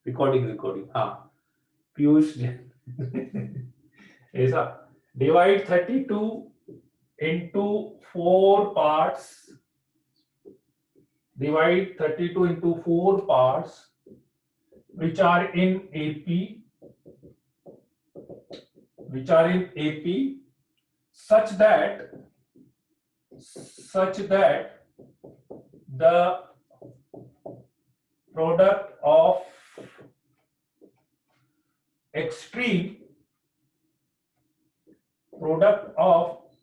Recording हाँ पीयूष जैन ऐसा divide 32 into 4 parts, divide 32 into 4 parts which are in AP, such that the product of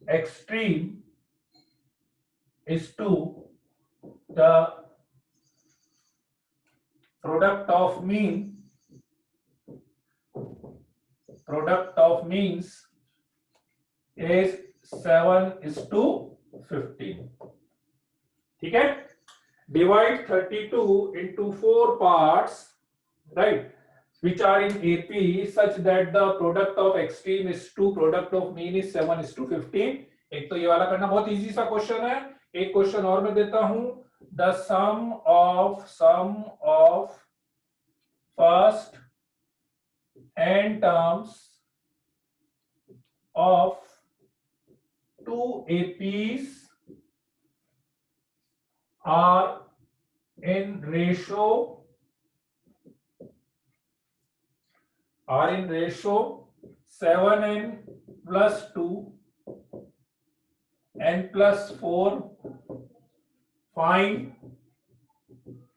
extreme is to the product of means is 7:15. ठीक है, divide 32 into 4 parts, right, which are in AP such that the product of extreme is 2, product of mean is 7:15. एक तो ये वाला करना बहुत easy सा question है. एक क्वेश्चन और मैं देता हूं. The sum of first n terms of 2 APs are in ratio 7n plus 2 n plus 4. Find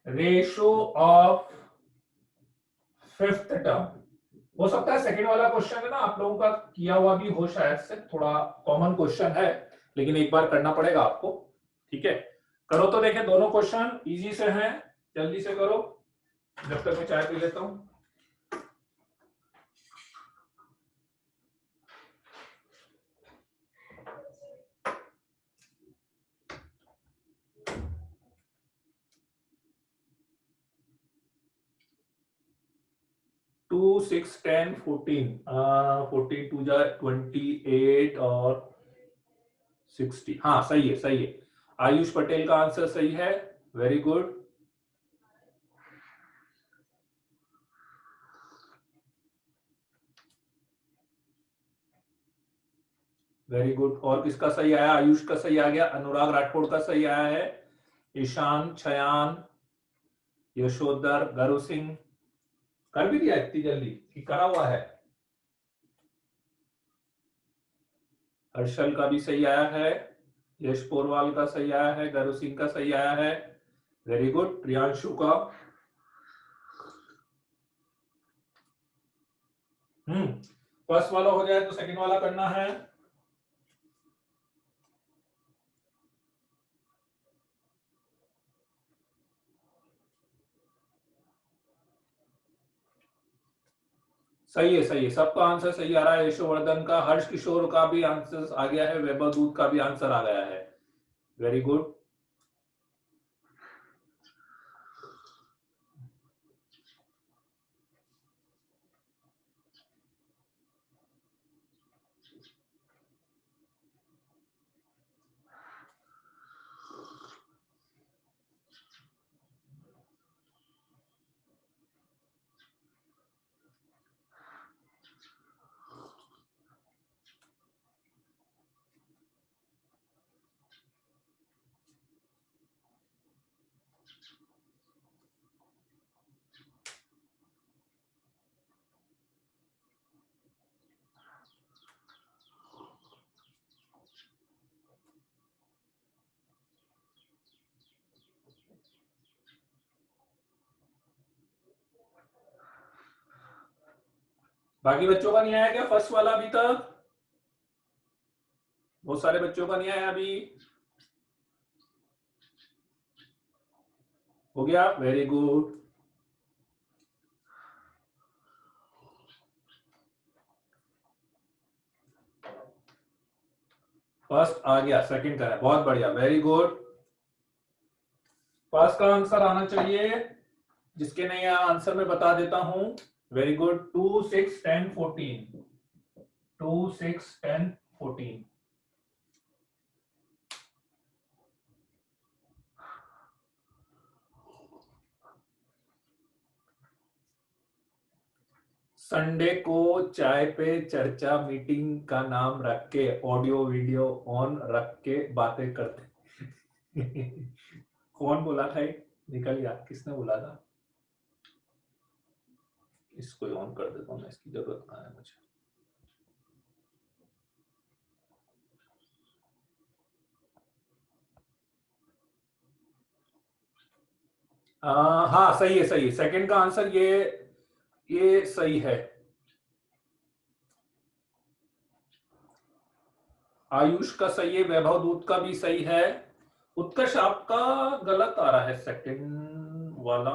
ratio of fifth term. हो सकता है सेकंड वाला क्वेश्चन है ना आप लोगों का किया हुआ भी हो, शायद से थोड़ा कॉमन क्वेश्चन है, लेकिन एक बार करना पड़ेगा आपको. ठीक है, करो तो देखें. दोनों क्वेश्चन इजी से हैं, जल्दी से करो जब तक मैं चाय पी लेता हूं. टू 6 10 14 14 टू जा 28 और 60. हाँ सही है, सही है. आयुष पटेल का आंसर सही है. Very good. Very good. और किसका सही आया? आयुष का सही आ गया. अनुराग राठौड़ का सही आया है. ईशान, छयान, यशोधर, गरु सिंह कर भी दिया इतनी जल्दी कि करा हुआ है. हर्षल का भी सही आया है. यश पोरवाल का सही आया है. गरु सिंह का सही आया है. Very good. प्रियांशु का फर्स्ट वाला हो जाए तो सेकंड वाला करना है. सही है, सही है. सबका आंसर सही आ रहा है. यशोवर्धन का, हर्ष किशोर का भी आंसर आ गया है. वैभव दूत का भी आंसर आ गया है. Very good. बाकी बच्चों का नहीं आया क्या फर्स्ट वाला अभी तक? बहुत सारे बच्चों का नहीं आया अभी. हो गया. Very good. फर्स्ट आ गया, सेकंड का है. बहुत बढ़िया. Very good. फर्स्ट का आंसर आना चाहिए. जिसके नहीं आया आंसर मैं बता देता हूं. Very good. 2 6 10 14. 2 6 10 14. संडे को चाय पे चर्चा मीटिंग का नाम रख के ऑडियो वीडियो ऑन रख के बातें करते। कौन बोला था ये? निकल गया, किसने बोला था? इसको ऑन कर देता हूँ मैं, इसकी जरूरत कहाँ है मुझे। हाँ सही है, सही है, सेकंड का आंसर ये सही है। आयुष का सही है, वैभव दूत का भी सही है। उत्कर्ष आपका गलत आ रहा है सेकंड वाला।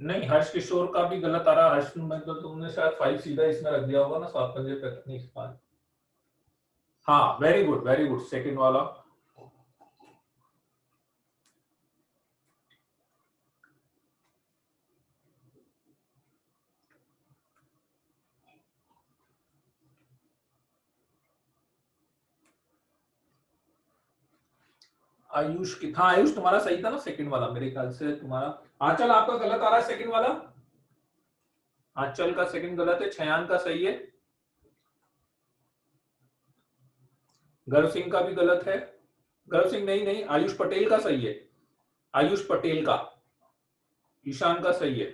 नहीं, हर्ष किशोर का भी गलत आ रहा है। हर्ष में तो तुमने शायद 5 सीधा इसमें रख दिया होगा ना, 7 पंजे पे नहीं 5। हाँ वेरी गुड सेकंड वाला। आयुष की, हाँ आयुष तुम्हारा सही था ना सेकंड वाला, मेरे ख्याल से तुम्हारा। आंचल आपका गलत आ रहा है सेकंड वाला। आंचल का सेकंड गलत है, छयान का सही है। गर्व सिंह का भी गलत है। गर्व सिंह नहीं नहीं, आयुष पटेल का सही है। आयुष पटेल का। ईशान का सही है।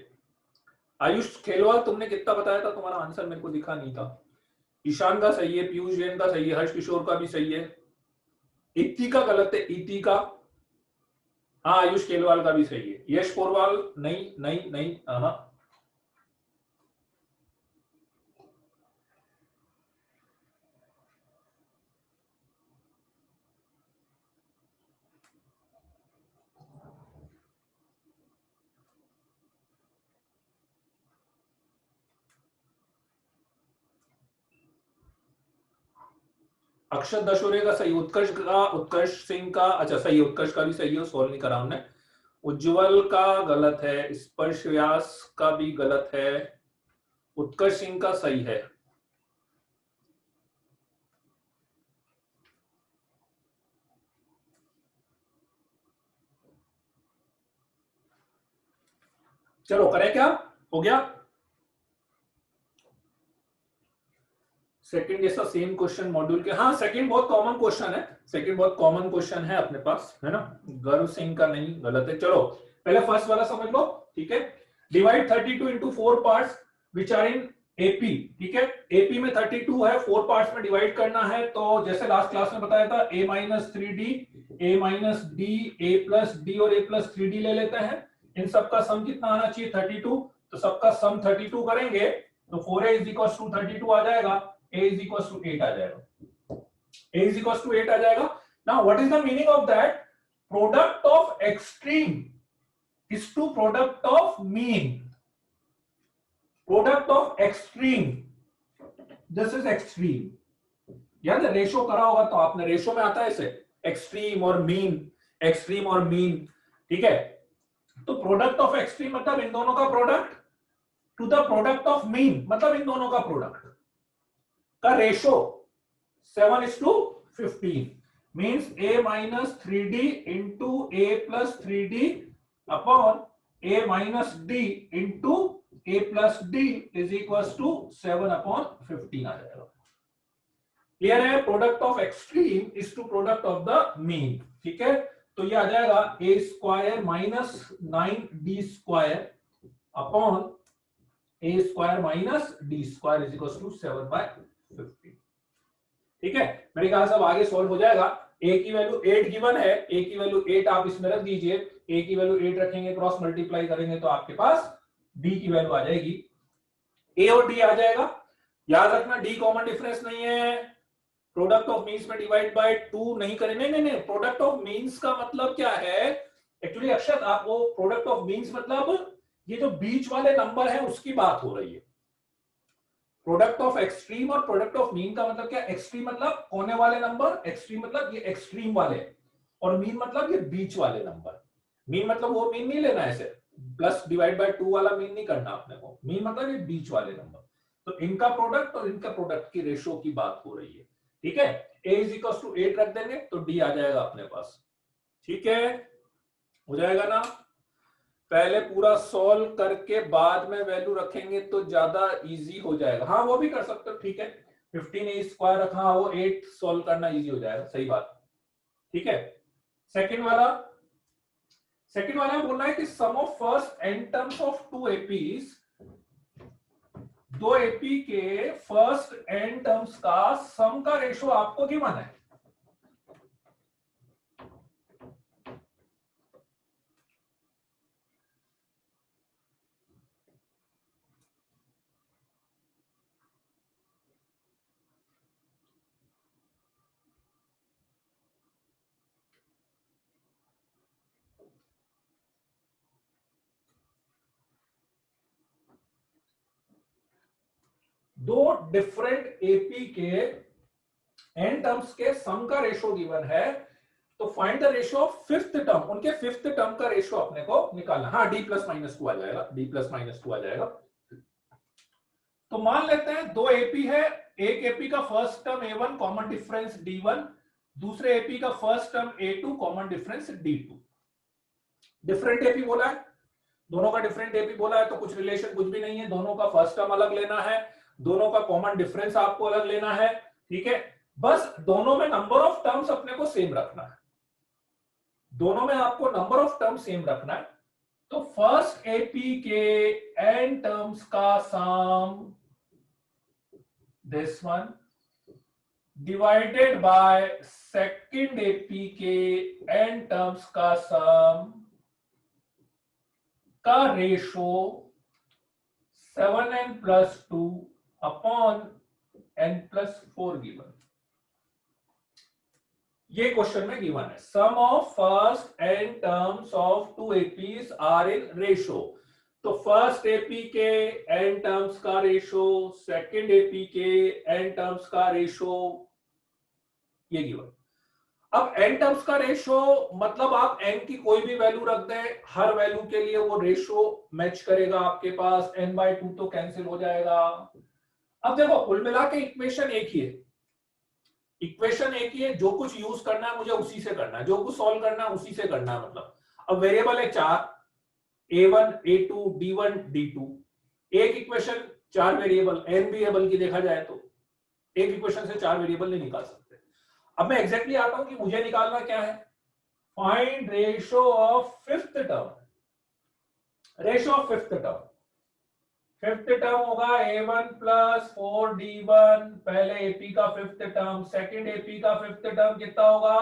आयुष खेलवाल तुमने कितना बताया था? तुम्हारा आंसर मेरे को दिखा नहीं था। ईशान का सही है, पीयूष जैन का सही है, हर्ष किशोर का भी सही है। इति का गलत है, इति का। हाँ आयुष खेलवाल का भी सही है। यश पोरवाल नहीं नहीं नहीं, हाँ। अक्षत दशोरे का सही। उत्कर्ष सिंह का अच्छा सही है, उत्कर्ष का भी सही है, सॉल्व नहीं करा हमने। उज्जवल का गलत है, स्पर्श व्यास का भी गलत है, उत्कर्ष सिंह का सही है। चलो करें क्या? हो गया। सेकंड जैसा सेम क्वेश्चन मॉड्यूल के, हाँ सेकंड बहुत कॉमन क्वेश्चन है। सेकंड बहुत कॉमन क्वेश्चन है अपने पास, है ना। गर्व सिंह का नहीं, गलत है। चलो पहले फर्स्ट वाला समझ लो, ठीक है। Divide 32 into 4 parts which are in AP, ठीक है। एपी में 32 है, 4 पार्ट्स में डिवाइड करना है। तो जैसे लास्ट क्लास में बताया था, a minus 3d, a minus d, a plus d और a प्लस 3d ले लेते हैं। इन सबका सम कितना आना चाहिए? 32। तो सबका सम 32 करेंगे तो 4a इज इक्वल टू 32 आ जाएगा, a is equals to 8 आ जाएगा। a is equals to 8 आ जाएगा। Now what is the meaning of that? Product of extreme is to product of mean. Product of extreme, this is extreme. याद है ratio करा होगा तो आपने, ratio में आता है इसे एक्सट्रीम और मीन, एक्सट्रीम और मीन, ठीक है। तो प्रोडक्ट ऑफ एक्सट्रीम मतलब इन दोनों का product, to the product of mean मतलब इन दोनों का प्रोडक्ट का ratio 7:15 means a minus 3d into a plus 3d upon a minus d into a plus d is equals to 7/15 आ जाएगा। क्लियर है? Product of extreme is to product of the mean, ठीक है। तो ये आ जाएगा a square minus 9d square upon a square minus d square is equal to 7/15, ठीक है। मेरे ख्याल से अब आगे सॉल्व हो जाएगा। a की वैल्यू 8 गिवन है, a की वैल्यू 8 आप इसमें रख दीजिए। a की वैल्यू 8 रखेंगे, क्रॉस मल्टीप्लाई करेंगे तो आपके पास d की वैल्यू आ जाएगी। a और d आ जाएगा। याद रखना d कॉमन डिफरेंस नहीं है। प्रोडक्ट ऑफ मीन्स में डिवाइड बाय 2 नहीं करेंगे, नहीं नहीं। प्रोडक्ट ऑफ मीन्स का मतलब क्या है एक्चुअली अक्षत, आपको प्रोडक्ट ऑफ मीन्स मतलब ये जो बीच वाले नंबर है उसकी बात हो रही है। प्रोडक्ट ऑफ एक्सट्रीम और प्रोडक्ट ऑफ मीन का मतलब क्या? एक्सट्रीम मतलब कोने वाले नंबर, एक्सट्रीम मतलब ये एक्सट्रीम वाले, और मीन मतलब ये बीच वाले नंबर। मीन मतलब वो मीन नहीं लेना ऐसे प्लस डिवाइड बाय 2 वाला मीन नहीं करना अपने को। मीन मतलब ये बीच वाले नंबर। तो इनका प्रोडक्ट और इनका प्रोडक्ट की रेशो की बात हो रही है, ठीक है। a इज इक्वल टू 8 रख देंगे तो d आ जाएगा अपने पास, ठीक है। हो जाएगा ना। पहले पूरा सॉल्व करके बाद में वैल्यू रखेंगे तो ज्यादा इजी हो जाएगा। हाँ वो भी कर सकते हो, ठीक है। 15 स्क्वायर रखा, वो 8 सॉल्व करना इजी हो जाएगा, सही बात, ठीक है। सेकंड वाला, सेकंड वाला में बोलना है कि sum of first n terms of two APs, दो एपी के फर्स्ट एन टर्म्स का सम का रेशो आपको गिवन है। दो डिफरेंट एपी के एन टर्म्स के सम का रेशो गिवन है, तो find the ratio of fifth term, उनके फिफ्थ टर्म का रेशो अपने को निकालना। हाँ डी प्लस माइनस टू आ जाएगा, डी प्लस माइनस टू आ जाएगा। तो मान लेते हैं दो एपी है, एक एपी का first term A1 common difference D1, दूसरे एपी का first term A2 common difference D2। Different AP बोला है, दोनों का डिफरेंट एपी बोला है, तो कुछ रिलेशन कुछ भी नहीं है, दोनों का फर्स्ट टर्म अलग लेना है, दोनों का कॉमन डिफरेंस आपको अलग लेना है, ठीक है। बस दोनों में नंबर ऑफ टर्म्स अपने को सेम रखना है, दोनों में आपको नंबर ऑफ टर्म सेम रखना है। तो फर्स्ट एपी के एन टर्म्स का sum this one divided by second AP के एन टर्म्स का सम का ratio 7n plus 2 upon n plus 4 given. ये क्वेश्चन में गिवन है, sum of first n terms of two APs are in ratio. तो first AP के n terms का ratio, second AP के एन टर्म्स का रेशो, ये गिवन। अब एन टर्म्स का रेशो मतलब आप एन की कोई भी वैल्यू रख दें, हर वैल्यू के लिए वो रेशो मैच करेगा आपके पास, n/2 तो कैंसिल हो जाएगा। अब देखो कुल मिला के इक्वेशन एक ही है, इक्वेशन एक ही है, जो कुछ यूज करना है मुझे उसी से करना है, जो कुछ सॉल्व करना है उसी से करना है। मतलब अब वेरिएबल है चार, A1 A2 D1 D2, एक इक्वेशन चार वेरिएबल, n वेरिएबल की देखा जाए तो एक इक्वेशन से चार वेरिएबल नहीं निकाल सकते। अब मैं एग्जैक्टली आता हूं कि मुझे निकालना क्या है, find ratio of fifth term, ratio of fifth term. Fifth term होगा A1 प्लस 4D1, पहले एपी का फिफ्थ टर्म, सेकंड एपी का फिफ्थ टर्म कितना होगा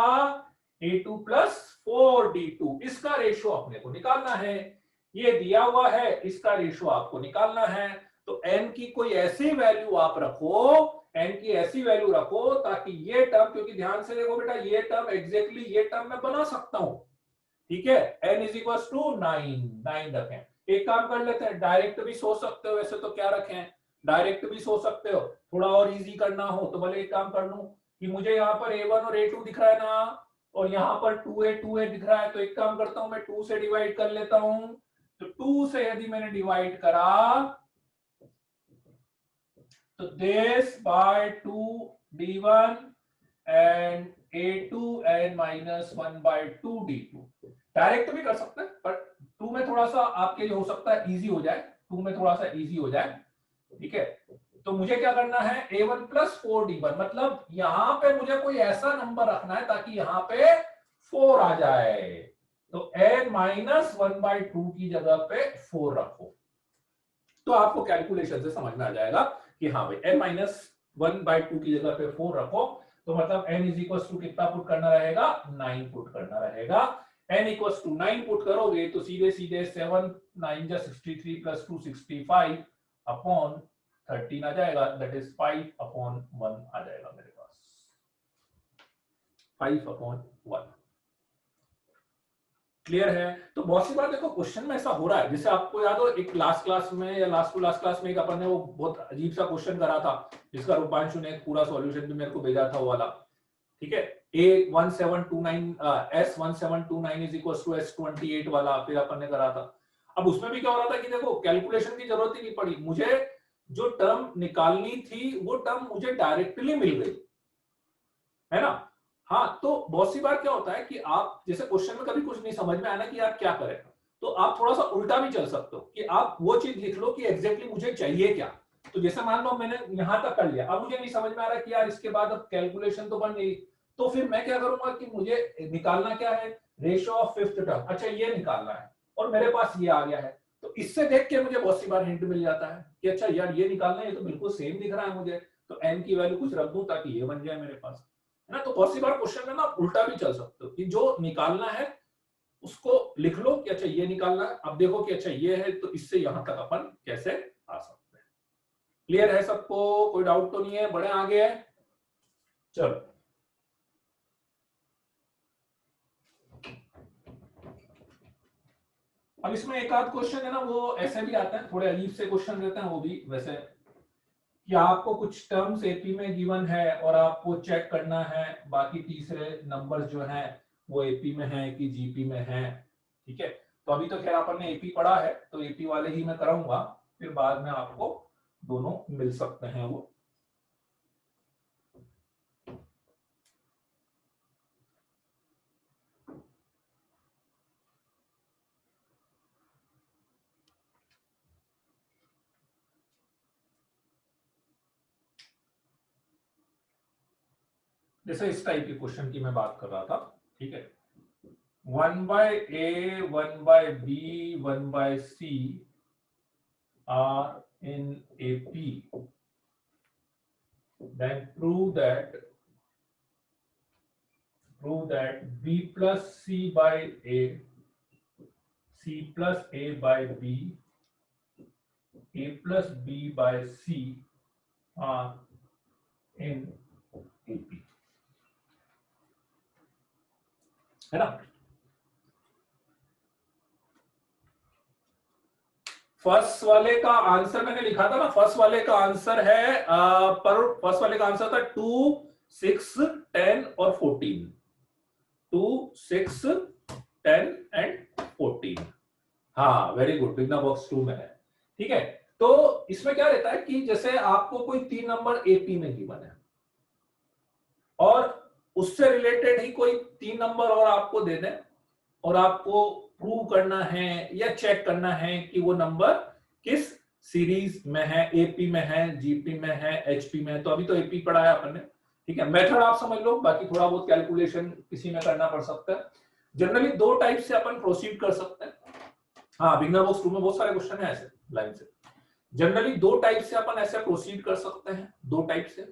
A2 प्लस 4D2, इसका रेशो अपने को निकालना है, ये दिया हुआ है, इसका रेशो आपको निकालना है। तो n की कोई ऐसी वैल्यू आप रखो, n की ऐसी वैल्यू रखो ताकि ये टर्म, क्योंकि ध्यान से देखो बेटा ये टर्म एग्जैक्टली ये टर्म मैं बना सकता हूं, ठीक है। n इज इक्वल टू 9 रखें। एक काम कर लेते हैं, डायरेक्ट भी सोच सकते हो, वैसे तो क्या रखें, डायरेक्ट भी सोच सकते हो, थोड़ा और इजी करना हो तो भले एक काम कर लूं कि मुझे यहाँ पर A1 और A2 दिख रहा है ना, और यहाँ पर 2A दिख रहा है, तो एक काम करता हूं मैं 2 से डिवाइड कर लेता हूं। तो 2 से यदि मैंने डिवाइड करा तो this by 2D1 and A2 and -1/2 D2। Direct भी कर सकते हैं, पर 2 में थोड़ा सा आपके लिए हो सकता है इजी हो जाए, 2 में थोड़ा सा इजी हो जाए, ठीक है। तो मुझे क्या करना है, A1 प्लस 4D1, मतलब यहां पे मुझे कोई ऐसा नंबर रखना है ताकि यहां पे 4 आ जाए, तो n-1/2 की जगह पे 4 रखो, तो आपको कैलकुलेशन से समझ में आ जाएगा कि हाँ भाई n-1/2 की जगह पे 4 रखो, तो मतलब n इज इक्वल टू कितना पुट करना रहेगा, 9 पुट करना रहेगा। n इक्वल टू 9 पुट करोगे तो सीधे सीधे 7 9 जा 63 प्लस 2 65 अपॉन 13 आ जाएगा, दैट इज 5/1 आ जाएगा मेरे पास, 5/1। क्लियर है। तो बहुत सी बार देखो क्वेश्चन में ऐसा हो रहा है, जैसे आपको याद हो एक लास्ट क्लास में या लास्ट टू लास्ट क्लास में एक अपन ने वो बहुत अजीब सा क्वेश्चन करा था, जिसका रूपांशु ने एक पूरा सॉल्यूशन भी मेरे को भेजा था वो वाला, ठीक है। S1729 is equal to S28 वाला फिर अपन ने करा था। अब उसमें भी क्या हो रहा था कि देखो कैलकुलेशन की जरूरत ही नहीं पड़ी, मुझे जो टर्म निकालनी थी वो टर्म मुझे डायरेक्टली मिल गई, है ना। हाँ, तो बहुत सी बार क्या होता है कि आप जैसे क्वेश्चन में कभी कुछ नहीं समझ में आना कि यार क्या करें, तो आप थोड़ा सा उल्टा भी चल सकते हो कि आप वो चीज लिख लो कि एग्जैक्टली मुझे चाहिए क्या। तो जैसे मान लो मैंने यहां तक कर लिया, अब मुझे नहीं समझ में आ रहा कि यार इसके बाद अब कैलकुलेशन तो बन गई, तो फिर मैं क्या करूंगा कि मुझे निकालना क्या है, रेशियो ऑफ फिफ्थ टर्म, अच्छा ये निकालना है और मेरे पास ये आ गया है। तो इससे देख के मुझे बहुत सी बार हिंट मिल जाता है कि अच्छा यार ये निकालना है, ये तो बिल्कुल सेम दिख रहा है मुझे, तो n की वैल्यू कुछ रख दूं ताकि ये बन जाए मेरे पास, है ना। तो बहुत सी बार क्वेश्चन में ना उल्टा भी चल सकते हो कि जो निकालना है उसको लिख लो कि अच्छा ये निकालना है, अब देखो कि अच्छा ये है तो इससे यहां तक अपन कैसे आ सकते हैं। क्लियर है सबको, कोई डाउट तो नहीं है, बड़े आगे है। चलो अब इसमें एक आध क्वेश्चन है ना वो ऐसे भी आते हैं, थोड़े अजीब से क्वेश्चन रहते हैं वो भी, वैसे कि आपको कुछ टर्म्स एपी में गिवन है और आपको चेक करना है बाकी तीसरे नंबर्स जो हैं वो एपी में है कि जीपी में है, ठीक है। तो अभी तो खैर अपन ने एपी पढ़ा है तो एपी वाले ही मैं कराऊंगा, फिर बाद में आपको दोनों मिल सकते हैं वो। जैसे इस टाइप के क्वेश्चन की मैं बात कर रहा था, ठीक है। 1/a 1/b 1/c are in AP, then prove that b plus c by a, c plus a by b, a plus b by c are in AP, है ना। फर्स्ट वाले का आंसर मैंने लिखा था ना, फर्स्ट वाले का आंसर है पर फर्स्ट वाले का आंसर था 2 6 10 और 14, 2 6 10 एंड 14। हाँ वेरी गुड, बिगना बॉक्स 2 में है, ठीक है। तो इसमें क्या रहता है कि जैसे आपको कोई 3 नंबर एपी में गिवन है और उससे रिलेटेड ही कोई 3 नंबर और आपको दे दें और आपको प्रूव करना है या चेक करना है कि वो नंबर किस सीरीज में है, एपी में है, जीपी में है, एचपी में है। तो अभी तो एपी पढ़ा है अपन ने, ठीक है। मेथड आप समझ लो, बाकी थोड़ा बहुत कैलकुलेशन किसी में करना पड़ सकता है। जनरली दो टाइप से अपन प्रोसीड कर सकते हैं। हाँ बिगनर बॉक्स 2 में बहुत सारे क्वेश्चन है ऐसे लाइन से। जनरली दो टाइप से अपन ऐसे प्रोसीड कर सकते हैं, दो टाइप से,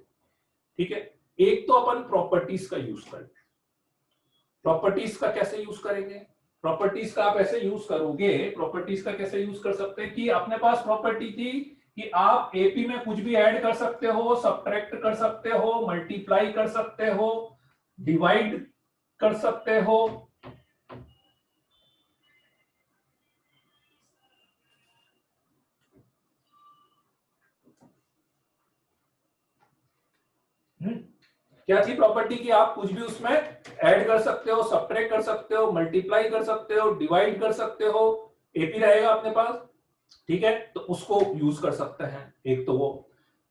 ठीक है। एक तो अपन प्रॉपर्टीज का यूज करेंगे। प्रॉपर्टीज का कैसे यूज करेंगे, प्रॉपर्टीज का आप ऐसे यूज करोगे, प्रॉपर्टीज का कैसे यूज कर सकते हैं कि अपने पास प्रॉपर्टी थी कि आप एपी में कुछ भी ऐड कर सकते हो, सब्ट्रैक्ट कर सकते हो, मल्टीप्लाई कर सकते हो, डिवाइड कर सकते हो, क्या थी प्रॉपर्टी की आप कुछ भी उसमें ऐड कर सकते हो, सब्ट्रैक्ट कर सकते हो, मल्टीप्लाई कर सकते हो, डिवाइड कर सकते हो, एपी रहेगा अपने पास, ठीक है। तो उसको यूज कर सकते हैं, एक तो वो।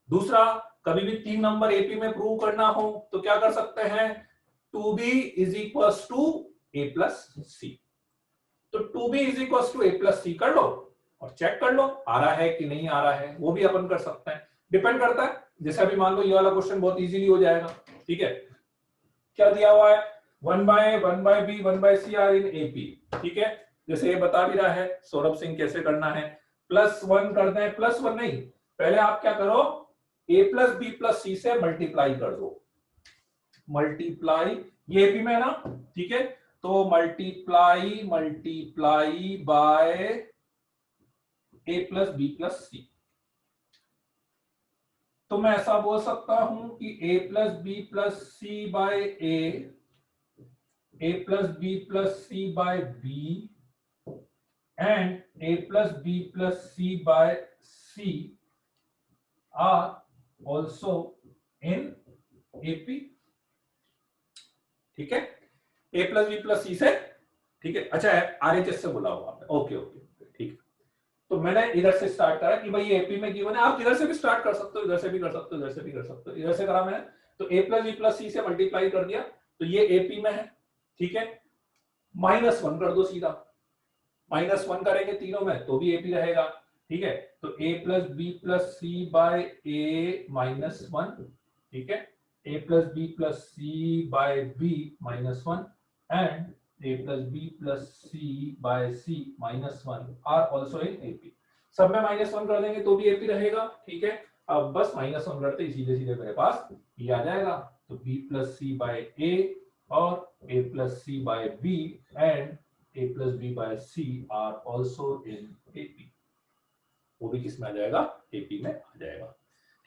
दूसरा, कभी भी 3 नंबर एपी में प्रूव करना हो तो क्या कर सकते हैं, 2b is equal to a plus c. तो 2b is equal to a plus c कर लो और चेक कर लो आ रहा है कि नहीं आ रहा है, वो भी अपन कर सकते हैं। डिपेंड करता है, जैसे अभी मान लो ये वाला क्वेश्चन बहुत इजीली हो जाएगा, ठीक है। क्या दिया हुआ है, 1/b 1/c are in AP, ठीक है। जैसे ये बता भी रहा है सौरभ सिंह कैसे करना है, +1 करना है, +1 नहीं, पहले आप क्या करो, a प्लस बी प्लस सी से मल्टीप्लाई कर दो, मल्टीप्लाई, ये एपी में है ना, ठीक है। तो multiply multiply by a plus b plus c. तो मैं ऐसा बोल सकता हूं कि a plus b plus C by a plus b plus C by b and a plus b plus c by c are also in AP, ठीक है। a plus b plus सी से, ठीक है। अच्छा है RHS से बोला हुआ आपने, ओके ओके ठीक है। तो मैंने इधर से स्टार्ट करा कि भाई ये एपी में गिवन है, आप इधर से भी स्टार्ट कर सकते हो, इधर से भी कर सकते हो, इधर से भी कर सकते हो, इधर से करा मैंने। तो a प्लस बी प्लस सी से मल्टीप्लाई कर दिया तो ये एपी में है, ठीक है। -1 कर दो सीधा, -1 करेंगे तीनों में तो भी एपी रहेगा, ठीक है। तो a plus b plus C by a -1, ठीक है, a plus b plus C by b -1 and a plus b plus C by c -1 are also in AP. सब में -1 कर देंगे तो भी एपी रहेगा, ठीक है। अब बस -1 करते ही सीधे सीधे मेरे पास ये आ जाएगा, तो b plus C by A और a plus C by B and a plus B by C are also in AP. वो भी किस में आ जाएगा, एपी में आ जाएगा,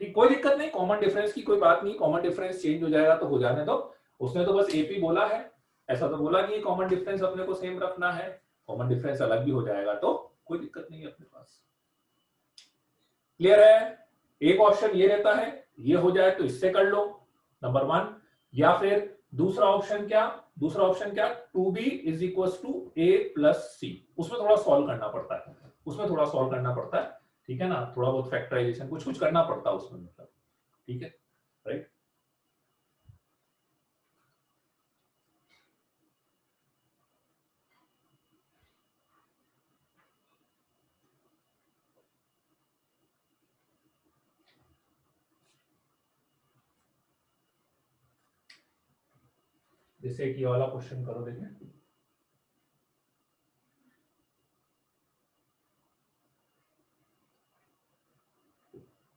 ठीक। कोई दिक्कत नहीं, कॉमन डिफरेंस की कोई बात नहीं, कॉमन डिफरेंस चेंज हो जाएगा तो हो जाने दो। उसने तो बस एपी बोला है, ऐसा तो बोला नहीं है कॉमन डिफरेंस अपने को सेम रखना है, कॉमन डिफरेंस अलग भी हो जाएगा तो कोई दिक्कत नहीं है अपने पास। क्लियर है? एक ऑप्शन ये रहता है, ये हो जाए तो इससे कर लो नंबर 1, या फिर दूसरा ऑप्शन क्या, 2b is equal to a plus c. उसमें थोड़ा सॉल्व करना पड़ता है, ठीक है ना, थोड़ा बहुत फैक्टराइजेशन कुछ कुछ करना पड़ता है उसमें, मतलब, ठीक है, राइट। जैसे कि वाला क्वेश्चन करो, देखिए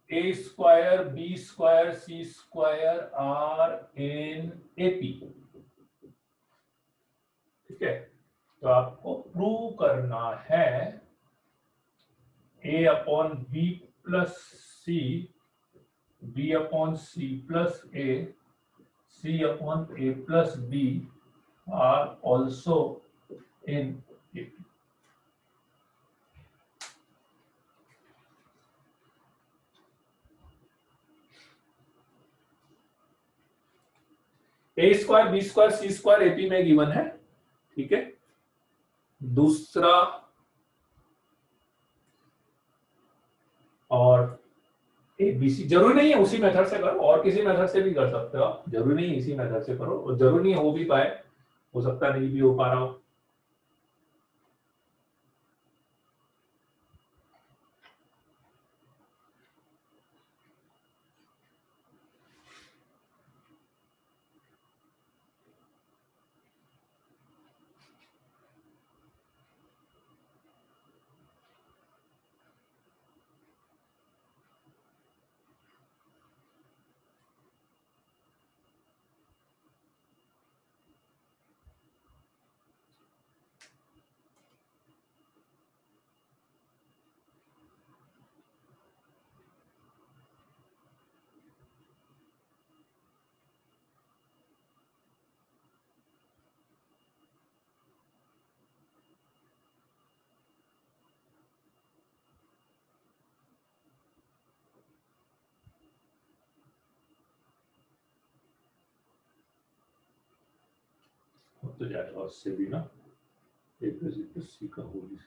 a square b square c square are in AP, ठीक है। तो आपको प्रूव करना है a upon b plus C, b upon C plus a, c upon a plus b are also in AP. A square B square C square AP में given है, ठीक है। दूसरा और एबीसी, जरूरी नहीं है उसी मेथड से करो, और किसी मेथड से भी कर सकते हो आप, जरूरी नहीं है इसी मेथड से करो, और जरूरी नहीं हो भी पाए, हो सकता नहीं भी हो पा रहा हो। तो जाएगा उससे भी ना, ए प्लस सी का होल,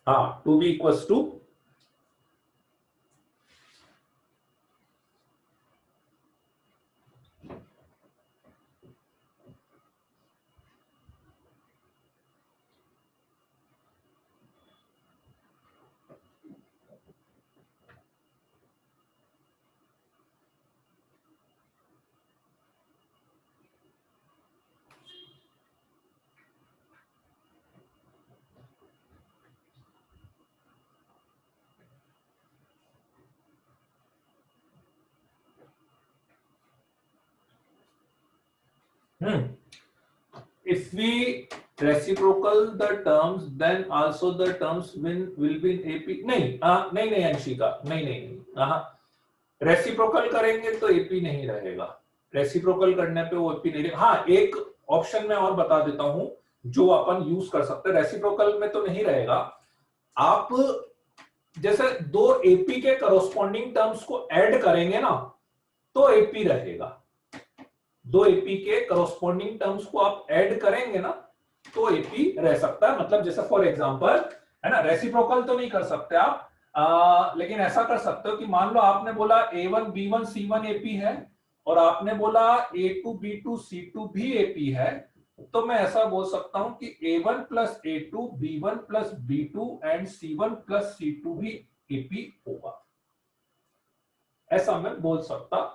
हाँ, 2b equals to if we reciprocal the terms then also the terms will be in AP। नहीं अंशिका, नहीं, रेसिप्रोकल करेंगे तो एपी नहीं रहेगा, रेसिप्रोकल करने पे वो एपी नहीं रहेगा। हाँ, एक ऑप्शन में और बता देता हूं जो अपन यूज कर सकते हैं, रेसिप्रोकल में तो नहीं रहेगा, आप जैसे दो एपी के करस्पॉन्डिंग टर्म्स को ऐड करेंगे ना तो एपी रहेगा, दो एपी के करस्पॉन्डिंग टर्म्स को आप ऐड करेंगे ना तो एपी रह सकता है। मतलब जैसे फॉर एग्जांपल है ना, रेसिप्रोकल तो नहीं कर सकते आप, लेकिन ऐसा कर सकते हो कि मान लो आपने बोला A1 B1 C1 AP है और आपने बोला A2 B2 C2 भी AP है, तो मैं ऐसा बोल सकता हूं कि A1 plus A2 B1 plus B2 and C1 plus C2 भी AP होगा, ऐसा मैं बोल सकता।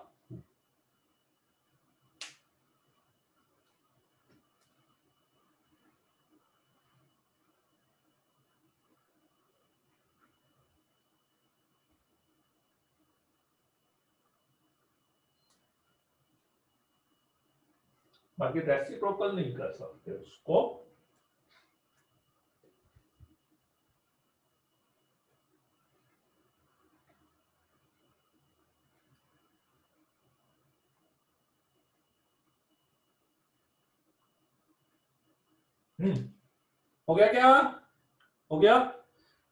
बाकी रेसिप्रोकल नहीं कर सकते उसको। हो गया क्या? हो गया।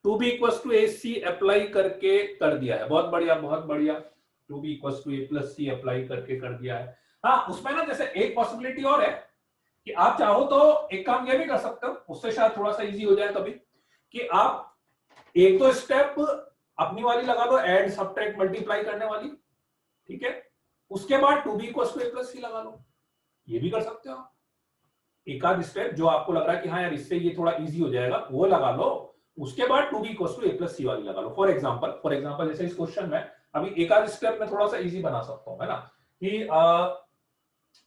Two B equal to A C apply करके कर दिया है, बहुत बढ़िया बहुत बढ़िया। Two B equal to A plus C apply करके कर दिया है। हाँ, उसमें ना जैसे एक पॉसिबिलिटी और है कि आप चाहो तो एक काम ये भी कर सकते हो, उससे शायद थोड़ा सा इजी हो जाए कभी, कि आप एक तो स्टेप अपनी वाली लगा दो, ऐड सब्ट्रैक्ट मल्टीप्लाई करने वाली, ठीक है, उसके बाद two B equal to A plus c लगा लो, ये भी कर सकते हो। एक आध स्टेप जो आपको लग रहा है कि हाँ यार इससे ये थोड़ा इजी हो जाएगा, वो लगा लो, उसके बाद two B equal to A plus c वाली लगा लो। फॉर एग्जाम्पल जैसे इस क्वेश्चन में अभी एक आध स्टेप में थोड़ा सा इजी बना सकता हूं, है ना, कि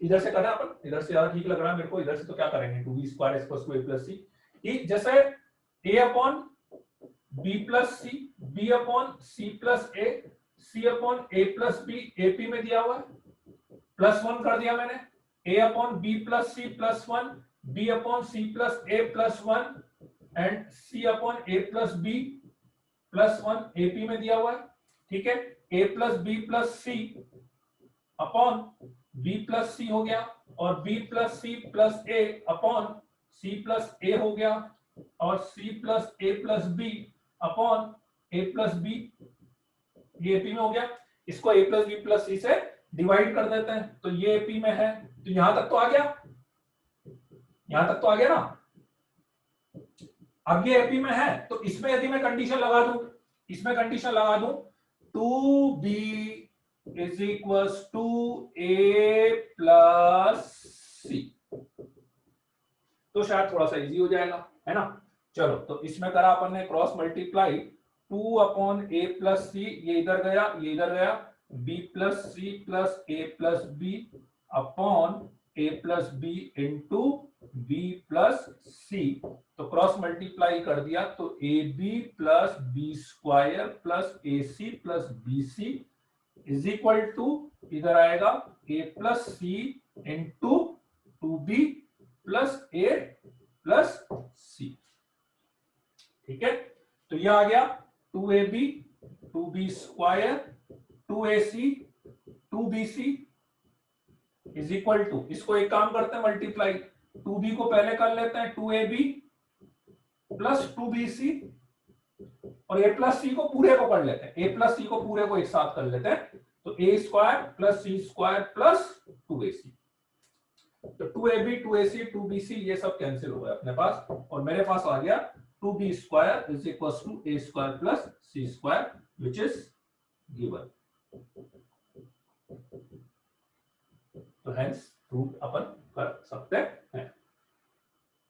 इधर से करना अपन, इधर से ज्यादा ठीक लग रहा है मेरे को, इधर से तो क्या करेंगे, two B square equal to A plus c, कि जैसे a upon b plus c, b upon C plus a, c upon a plus b AP में दिया हुआ है, प्लस वन कर दिया मैंने, a upon b plus c plus one, b upon C plus a plus one and c upon a plus b plus one AP में दिया हुआ है, ठीक है। A plus b plus C upon b plus सी हो गया, और B plus c plus ए upon सी plus ए हो गया, और सी plus a plus b upon a plus B, ये एपी में हो गया। इसको ए प्लस बी प्लस सी से डिवाइड कर देते हैं, तो ये एपी में है, तो यहां तक तो आ गया, यहां तक तो आ गया ना। अब ये एपी में है, तो इसमें यदि मैं कंडीशन लगा दूं, इसमें कंडीशन लगा दूं, two b is equal to A plus c, तो शायद थोड़ा सा इजी हो जाएगा, है ना। चलो, तो इसमें करा अपन ने cross multiply, two upon a plus c, ये इधर गया ये इधर गया, b plus c plus a plus b upon a plus b into b plus c, तो क्रॉस मल्टीप्लाई कर दिया, तो a B plus b square plus a c plus b C is equal to, इधर आएगा a plus c into two b plus a plus c, ठीक है। तो यह आ गया to A B, two B square, two A C, two B C is equal to, इसको एक काम करते हैं मल्टीप्लाई, टू बी को पहले कर लेते हैं, two A B plus two B C, और ए प्लस सी को पूरे को कर लेते हैं, ए प्लस सी को पूरे को एक साथ कर लेते हैं, तो A square plus C square plus two A C, तो two A B two A C two B C ये सब कैंसिल हो गया अपने पास, और मेरे पास आ गया two B square is equal to a square plus C square which is given, तो हेंस प्रूव अपन कर सकते हैं,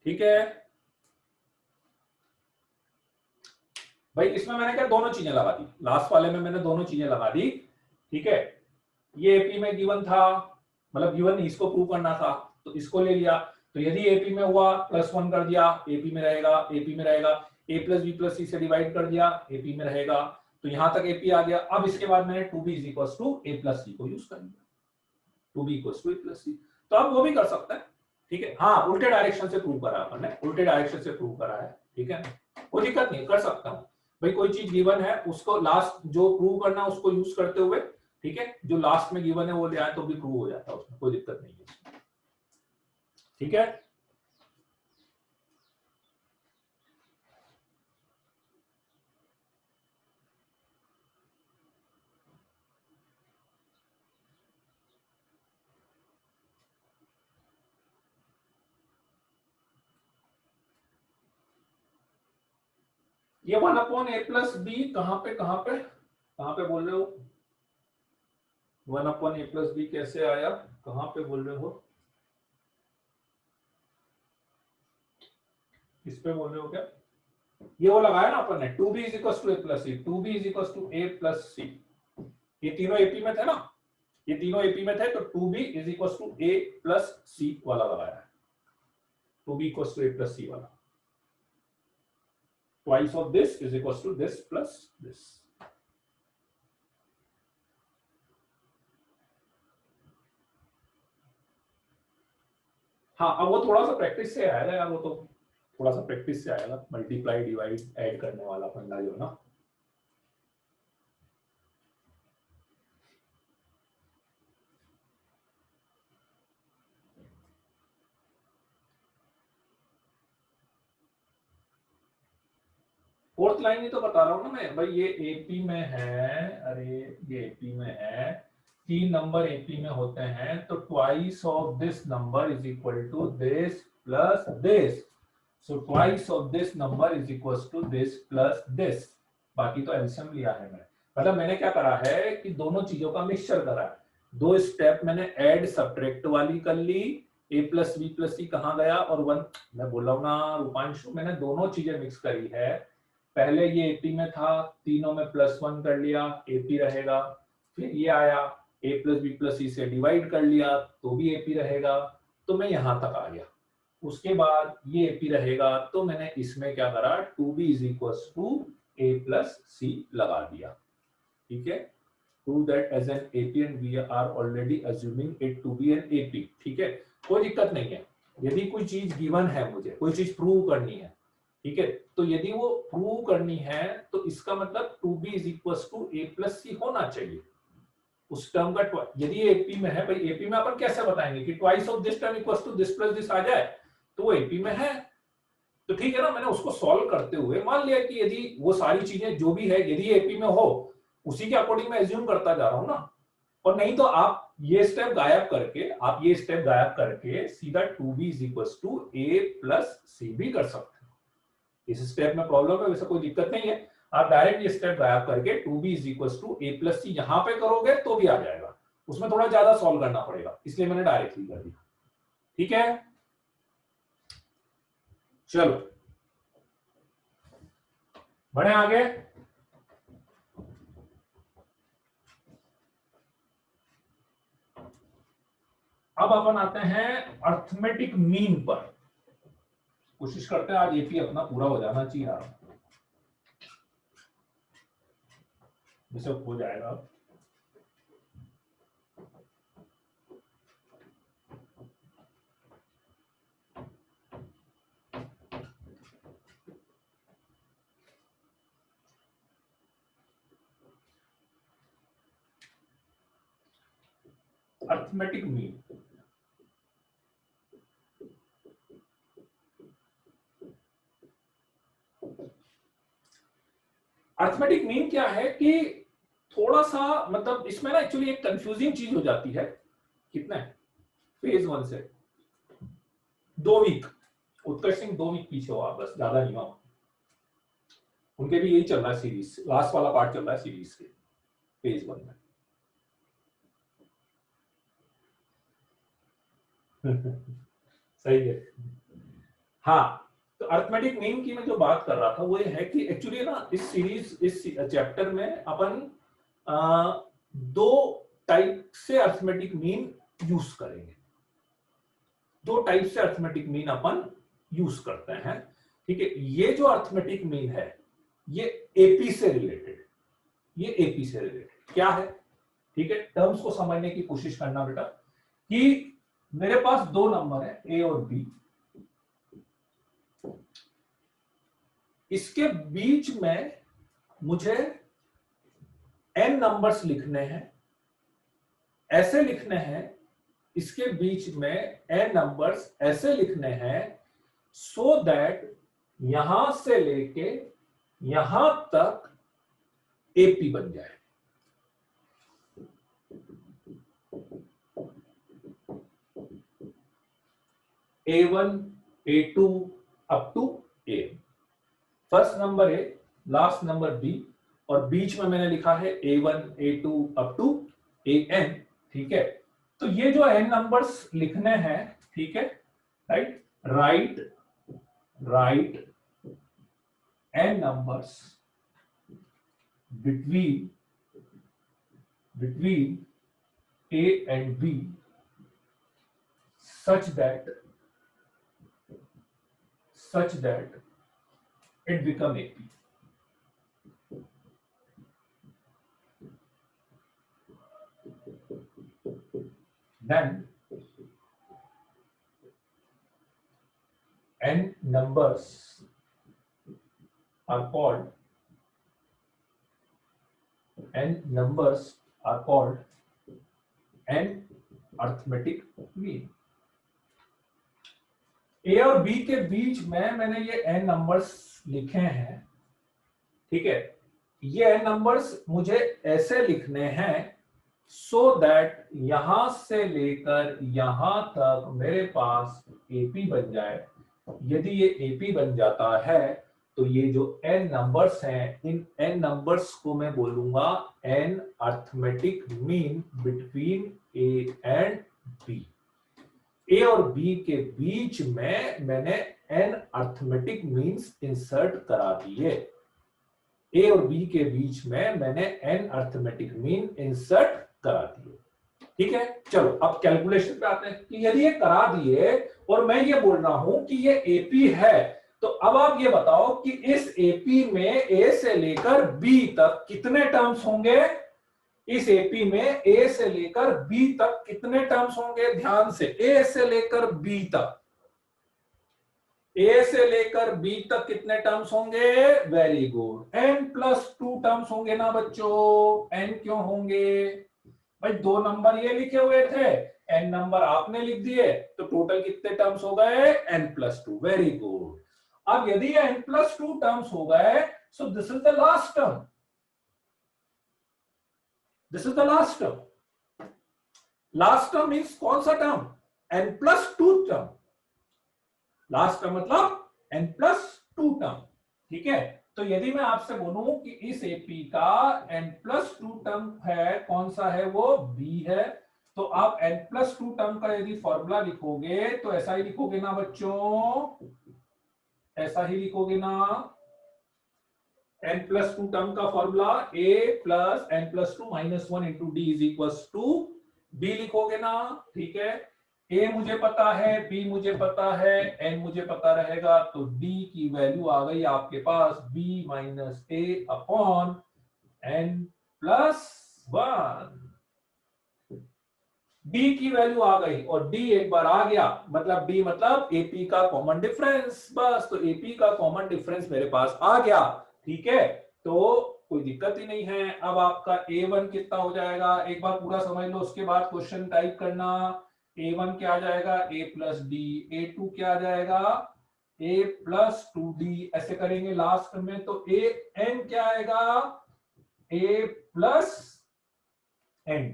ठीक है भाई। इसमें मैंने क्या दोनों चीजें लगा दी, लास्ट वाले में मैंने दोनों चीजें लगा दी, ठीक है। ये एपी में गिवन था, मतलब गिवन नहीं, इसको प्रूव करना था, तो इसको ले लिया, तो यदि एपी में हुआ प्लस वन कर दिया, एपी में रहेगा, एपी में रहेगा, ए प्लस बी प्लस सी से डिवाइड कर दिया, एपी में रहेगा, तो यहां तक एपी आ गया। अब इसके बाद मैंने two b is equal to A plus c को यूज कर लिया, two B equal to A plus c, तो आप वो भी कर सकते हैं, ठीक है। हाँ, उल्टे डायरेक्शन से प्रूव करा अपन ने, उल्टे डायरेक्शन से प्रूव करा है, ठीक है, कोई दिक्कत नहीं, कर सकता हूं भाई। कोई चीज गिवन है उसको लास्ट जो प्रूव करना है उसको यूज करते हुए, ठीक है, जो लास्ट में गिवन है वो ले आए तो भी प्रूव हो जाता है, उसमें कोई दिक्कत नहीं है, ठीक है। ये 1/a+b कहाँ पे बोल रहे हो? 1/a+b कैसे आया, कहाँ पे बोल रहे हो, किस पे बोल रहे हो क्या? ये वो लगाया ना अपन ने 2b = a+c, 2b = a+c, ये तीनों एपी में थे ना, ये तीनों एपी में थे, तो 2b = a+c वाला लगाया है, 2b = a+c वाला, twice of this is equals to this plus this. हाँ, अब वो थोड़ा सा प्रैक्टिस से आएगा यार, वो तो थोड़ा सा प्रैक्टिस से आएगा, मल्टीप्लाई डिवाइड ऐड करने वाला फंडा जो ना। फोर्थ लाइन ही तो बता रहा हूँ ना मैं भाई, ये एपी में है, अरे ये एपी में है, 3 नंबर एपी में होते हैं, तो twice of this number is equal to this plus this, so twice of this number is equal to this plus this. बाकी तो एलसीएम लिया है मैंने, मतलब मैंने क्या करा है कि दोनों चीजों का मिक्सचर करा है, 2 स्टेप मैंने ऐड सब्ट्रैक्ट वाली कर ली, a+b+c कहाँ गया, और 1, मैं बोल रहा हूँ ना रूपांशु, मैंने दोनों चीजें मिक्स करी है। पहले ये एपी में था, तीनों में +1 कर लिया, एपी रहेगा, फिर ये आया a+b+c से डिवाइड कर लिया तो भी एपी रहेगा, तो मैं यहां तक आ गया। उसके बाद ये एपी रहेगा, तो मैंने इसमें क्या करा, 2b = a+c लगा दिया, ठीक है। Prove that as an AP and we are already assuming it to be an AP, ठीक है, कोई दिक्कत नहीं है। यदि कोई चीज गिवन है, मुझे कोई चीज प्रूव करनी है, ठीक है, तो यदि वो प्रूव करनी है तो इसका मतलब 2b = a+c होना चाहिए उस टर्म का। यदि एपी में है भाई, एपी में अपन कैसे बताएंगे कि twice of this term equals to this plus this आ जाए, तो वो एपी में है, तो ठीक है ना। मैंने उसको सॉल्व करते हुए मान लिया कि यदि वो सारी चीजें जो भी है यदि एपी में हो, उसी के अकॉर्डिंग मैं एज्यूम करता जा रहा हूं ना, और नहीं तो आप ये स्टेप गायब करके, आप ये स्टेप गायब करके सीधा 2b = a+c भी कर सकते हो। इस स्टेप में प्रॉब्लम है, वैसे कोई दिक्कत नहीं है, आप डायरेक्ट ये स्टेप गायब करके 2b = a+c यहां पे करोगे तो भी आ जाएगा, उसमें थोड़ा ज्यादा सॉल्व करना पड़ेगा, इसलिए मैंने डायरेक्टली कर दिया, ठीक है। चलो बढ़े आगे। अब अपन आते हैं अर्थमेटिक मीन पर, कोशिश करते हैं आज एपी अपना पूरा हो जाना चाहिए यार, जैसे हो जाएगा। अर्थमेटिक मीन, अर्थमेटिक मीन क्या है कि थोड़ा सा मतलब इसमें ना एक्चुअली एक कंफ्यूजिंग चीज हो जाती है। कितना है फेज 1 से 2 वीक, उत्कर्ष सिंह 2 वीक पीछे हो आप, बस ज्यादा नहीं हो, उनके भी यही चल रहा है सीरीज, लास्ट वाला पार्ट चल रहा है सीरीज के फेज 1 में। सही है। हाँ, तो अर्थमेटिक मीन की मैं जो बात कर रहा था वो ये है कि एक्चुअली ना इस सीरीज, इस चैप्टर में अपन 2 टाइप से अर्थमेटिक मीन यूज करेंगे, 2 टाइप से अर्थमेटिक मीन अपन यूज करते हैं, ठीक है। ये जो अर्थमेटिक मीन है ये एपी से रिलेटेड, ये एपी से रिलेटेड क्या है, ठीक है। टर्म्स को समझने की कोशिश करना बेटा, कि मेरे पास 2 नंबर है ए और बी, इसके बीच में मुझे n नंबर्स लिखने हैं, ऐसे लिखने हैं, इसके बीच में n नंबर्स ऐसे लिखने हैं सो दैट यहां से लेके यहां तक एपी बन जाए। A1 A2 up to A। First number है लास्ट नंबर बी, और बीच में मैंने लिखा है A1 A2 up to AN, ठीक है। तो ये जो n नंबर्स लिखने हैं, ठीक है, right, right n numbers between A and B such that it become AP. Then n numbers are called n arithmetic mean. ए और बी के बीच में मैंने ये n नंबर्स लिखे हैं, ठीक है। ये n नंबर्स मुझे ऐसे लिखने हैं सो दैट यहां से लेकर यहां तक मेरे पास एपी बन जाए। यदि ये एपी बन जाता है तो ये जो n नंबर्स हैं, इन n नंबर्स को मैं बोलूंगा n arithmetic mean between a and b. A और बी के बीच में मैंने n अर्थमेटिक मीन्स इंसर्ट करा दिए। ए और बी के बीच में मैंने n अर्थमेटिक मीन इंसर्ट करा दिए, ठीक है। चलो अब कैलकुलेशन पे आते हैं कि यदि ये करा दिए और मैं ये बोल रहा हूं कि ये एपी है, तो अब आप ये बताओ कि इस एपी में ए से लेकर बी तक कितने टर्म्स होंगे। इस एपी में ए से लेकर बी तक कितने टर्म्स होंगे, ध्यान से, ए से लेकर बी तक, ए से लेकर बी तक कितने टर्म्स होंगे, वेरी गुड, n+2 टर्म्स होंगे ना बच्चों। n क्यों होंगे भाई, दो नंबर ये लिखे हुए थे, n नंबर आपने लिख दिए, तो टोटल कितने टर्म्स हो गए, n+2, वेरी गुड। अब यदि ये n+2 टर्म्स हो गए, so this is the last term, this is the last term. Last term means कौन सा term, n+2 term. Last term मतलब n+2 टर्म, ठीक है। तो यदि मैं आपसे बोलूं कि इस एपी का n+2 टर्म है, कौन सा है वो, b है, तो आप n+2 टर्म का यदि फॉर्मूला लिखोगे तो ऐसा ही लिखोगे ना बच्चों, ऐसा ही लिखोगे ना। n+2 टर्म का formula a plus n+2 -1 into d is equal to b लिखोगे ना, ठीक है। a मुझे पता है, b मुझे पता है, n मुझे पता रहेगा, तो d की वैल्यू आ गई आपके पास b minus a upon n+1। d की वैल्यू आ गई, और d एक बार आ गया मतलब d मतलब ap का कॉमन डिफरेंस, बस। तो ap का कॉमन डिफरेंस मेरे पास आ गया, ठीक है, तो कोई दिक्कत ही नहीं है। अब आपका a1 कितना हो जाएगा, एक बार पूरा समझ लो, उसके बाद क्वेश्चन टाइप करना। a1 क्या आ जाएगा, a प्लस डी, a2 क्या आ जाएगा, a प्लस 2d, ऐसे करेंगे लास्ट में, तो an क्या आएगा, a plus n।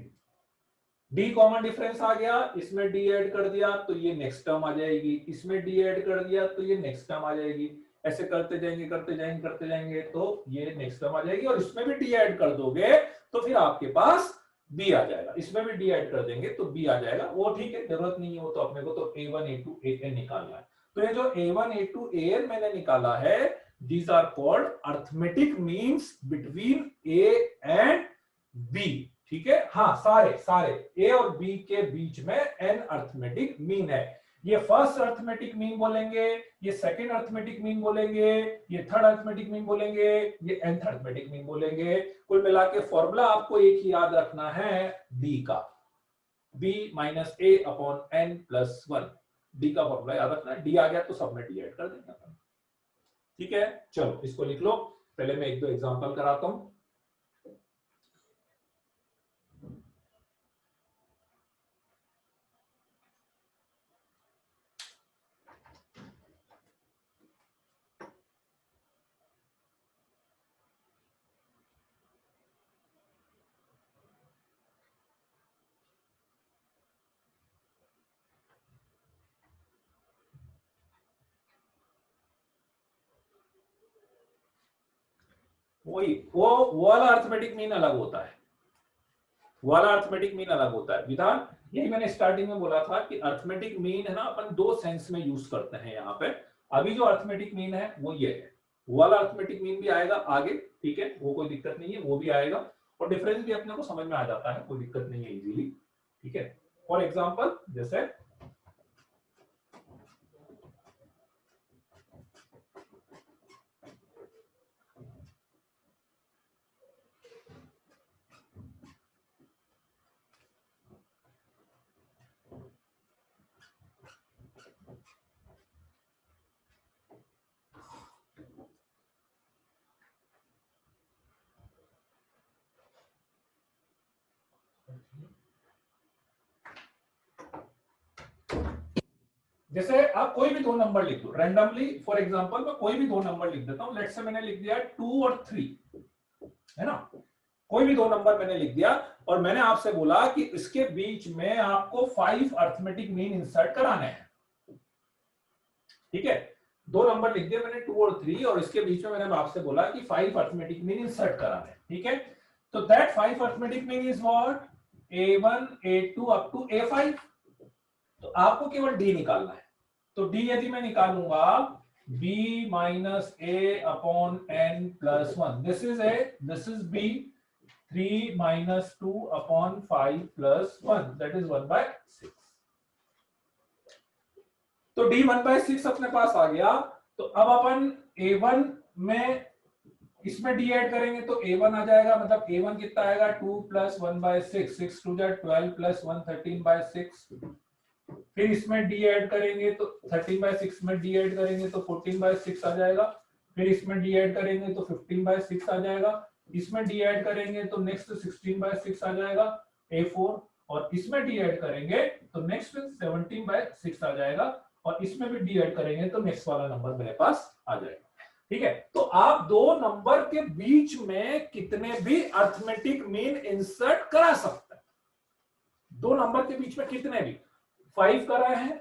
D common difference आ गया, इसमें डी ऐड कर दिया तो ये नेक्स्ट टर्म आ जाएगी, इसमें डी ऐड कर दिया तो ये नेक्स्ट टर्म आ जाएगी, ऐसे करते जाएंगे करते जाएंगे करते जाएंगे तो ये नेक्स्ट टर्म आ जाएगी, और इसमें भी डी ऐड कर दोगे तो फिर आपके पास बी आ जाएगा, इसमें भी डी ऐड कर देंगे तो बी आ जाएगा, वो ठीक है, जरूरत नहीं है वो तो अपने को, तो a1 a2 an निकालना है। तो ये जो a1 a2 an मैंने निकाला है, these are called arithmetic means between a and b, ठीक है। हाँ, सारे सारे ए और बी के बीच में एन अर्थमेटिक मीन है। ये फर्स्ट अर्थमेटिक मीन बोलेंगे, ये सेकंड अर्थमेटिक मीन बोलेंगे, ये थर्ड अर्थमेटिक मीन बोलेंगे, ये nth अर्थमेटिक मीन बोलेंगे। कुल मिला के फॉर्मूला आपको एक ही याद रखना है, डी का, b minus a upon n+1, D का फॉर्मूला याद रखना है। डी आ गया तो सब में डी ऐड कर देंगे अपन, ठीक है। चलो इसको लिख लो, पहले मैं एक दो एग्जांपल कराता हूं। वही वो वाला अर्थमेटिक मीन अलग होता है, वाला अर्थमेटिक मीन अलग होता है विधान। यही मैंने स्टार्टिंग में बोला था कि अर्थमेटिक मीन है ना अपन दो सेंस में यूज करते हैं यहाँ पे। अभी जो अर्थमेटिक मीन है वो ये है, वाला अर्थमेटिक मीन भी आएगा आगे, ठीक है, वो कोई दिक्कत नहीं है, वो भी आएगा और डिफरेंस भी अपने को समझ में आ जाता है, कोई दिक्कत नहीं है इजीली, ठीक है। फॉर एग्जाम्पल जैसे जैसे आप कोई भी दो नंबर लिख दो रैंडमली, फॉर एग्जांपल मैं कोई भी दो नंबर लिख देता हूं, लेट्स से मैंने लिख दिया 2 और 3, है ना, कोई भी दो नंबर मैंने लिख दिया और मैंने आपसे बोला कि इसके बीच में आपको 5 अर्थमेटिक मीन इंसर्ट कराने हैं, ठीक है। दो नंबर लिख दिए मैंने 2 और 3 और इसके बीच में मैंने आपसे बोला कि 5 अर्थमेटिक मीन इंसर्ट कराने हैं, ठीक है। तो that 5 arithmetic mean is what, A1 A2 up to A5। तो आपको केवल डी निकालना है, तो डी यदि मैं निकालूंगा b minus a upon n plus one, this is a, this is b, 3 minus 2 upon 5 plus 1, that is 1/6। तो d 1/6 अपने पास आ गया। तो अब अपन a1 में इसमें डी ऐड करेंगे तो a1 आ जाएगा, मतलब a1 कितना आएगा 2 प्लस 1/6, 6 2 12 प्लस 1 13/6। फिर इसमें डी ऐड करेंगे तो 13/6 में डी ऐड करेंगे तो 14/6 आ जाएगा। फिर इसमें डी ऐड करेंगे तो 15/6 आ जाएगा। इसमें डी ऐड करेंगे तो नेक्स्ट 16/6 आ जाएगा A4, और इसमें डी ऐड करेंगे तो नेक्स्ट 17/6 आ जाएगा, और इसमें भी डी ऐड करेंगे तो नेक्स्ट वाला नंबर मेरे पास आ जाएगा, ठीक है। तो आप दो नंबर के बीच में कितने भी अर्थमेटिक मीन इंसर्ट करा सकते हैं, दो नंबर के बीच में कितने भी, 5 कराए हैं,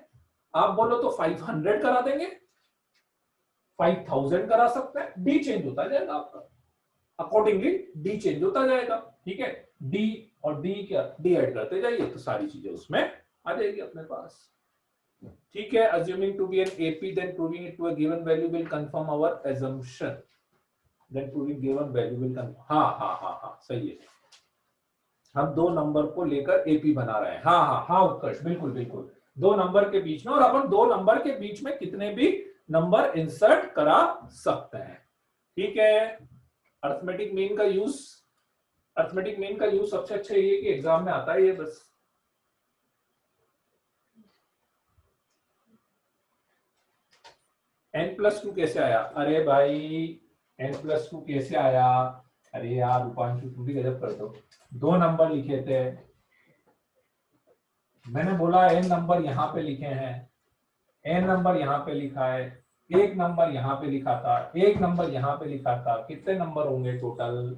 आप बोलो तो 500 करा देंगे, 5000 करा सकते हैं, डी चेंज होता जाएगा आपका, अकॉर्डिंगली डी चेंज होता जाएगा, ठीक है। डी और डी क्या, डी ऐड करते जाइए तो सारी चीजें उसमें आ जाएगी अपने पास, ठीक है। assuming to be an AP then proving it to a given value will confirm our assumption, then proving given value will confirm, हाँ सही है, हम दो नंबर को लेकर एपी बना रहे हैं, हाँ उत्कर्ष, बिल्कुल बिल्कुल, दो नंबर के बीच में, और अपन दो नंबर के बीच में कितने भी नंबर इंसर्ट करा सकते हैं, ठीक है। अर्थमेटिक मीन का यूज, अर्थमेटिक मीन का यूज सबसे अच्छा ये कि एग्जाम में आता है ये बस। n+2 कैसे आया, अरे भाई n+2 कैसे आया, अरे यार रूपांशु तुम भी गजब कर दो, दो नंबर लिखे थे, मैंने बोला n नंबर यहाँ पे लिखे हैं, n नंबर यहाँ पे लिखा है, एक नंबर यहाँ पे लिखा था, एक नंबर यहाँ पे लिखा था, कितने नंबर होंगे टोटल,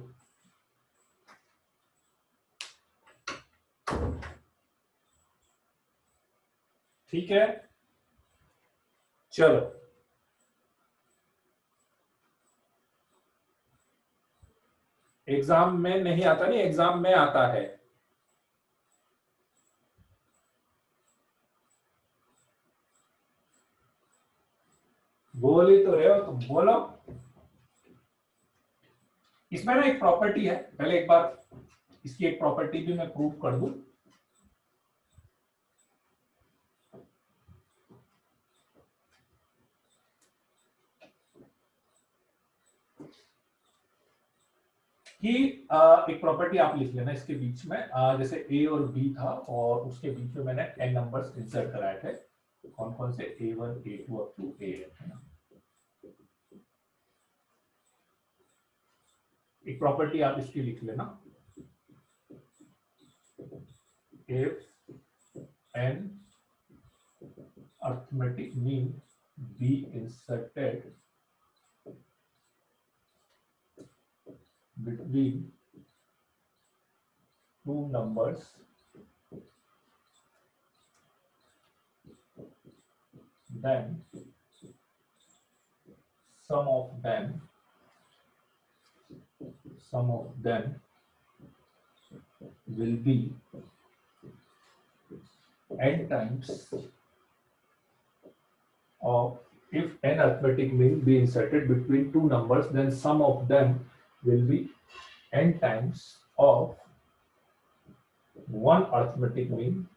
ठीक है। चलो एग्जाम में नहीं आता, नहीं एग्जाम में आता है, बोल ही तो रहे हो तुम, बोलो। इसमें ना एक प्रॉपर्टी है, पहले एक बार इसकी एक प्रॉपर्टी भी मैं प्रूव कर दूं, कि एक प्रॉपर्टी आप लिख लेना इसके बीच में, जैसे ए और बी था और उसके बीच में मैंने n नंबर्स इंसर्ट कराए थे, कौन कौन से, A1 A2 up to AN, है ना। एक प्रॉपर्टी आप इसकी लिख लेना, if n arithmetic mean be inserted between two numbers then sum of them sum of them will be n times of, if n arithmetic mean be inserted between two numbers, then sum of them will be n times of one arithmetic mean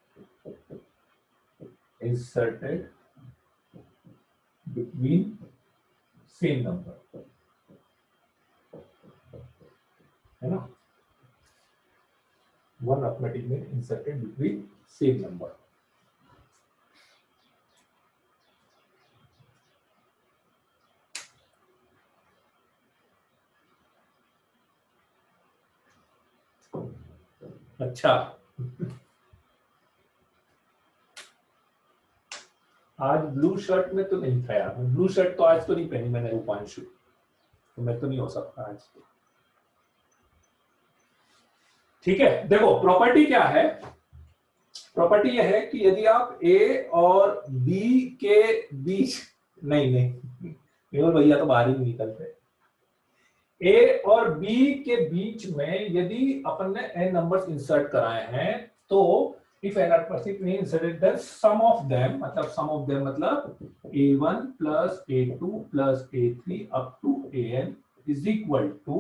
inserted between same number, है ना? One arithmetic mean inserted between same number. अच्छा, आज blue shirt में तो नहीं था यार, blue shirt तो आज तो नहीं पहनी मैंने रूपांशु, तो मैं तो नहीं हो सकता आज। ठीक है, देखो प्रॉपर्टी क्या है, प्रॉपर्टी यह है कि यदि आप ए और बी के बीच, नहीं केवल भैया तो बाहर ही नहीं निकलते, ए और बी के बीच में यदि अपन ने n नंबर्स इंसर्ट कराए हैं, तो if n arithmetic mean inserted, then sum of them, मतलब sum of them मतलब a1 plus a2 plus a3 up to an is equal to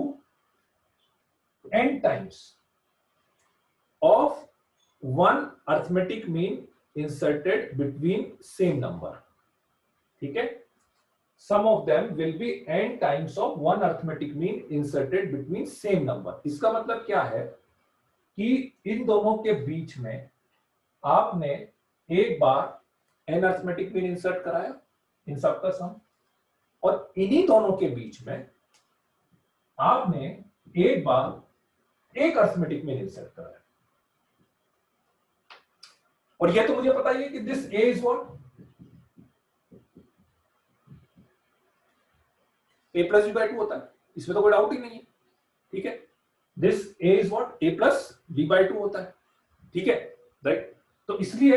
n times of one arithmetic mean inserted between same number. ठीक है, sum of them will be n times of one arithmetic mean inserted between same number. इसका मतलब क्या है कि इन दोनों के बीच में आपने एक बार n arithmetic mean इंसर्ट कराया, इन सबका सम, और इन्हीं दोनों के बीच में आपने एक बार एक arithmetic mean इंसर्ट कराया, और यह तो मुझे पता ही है कि this a is what, a plus b by 2 होता है, इसमें तो कोई डाउट ही नहीं है। ठीक है, this a is what, a plus b by 2 होता है। ठीक है, राइट, तो इसलिए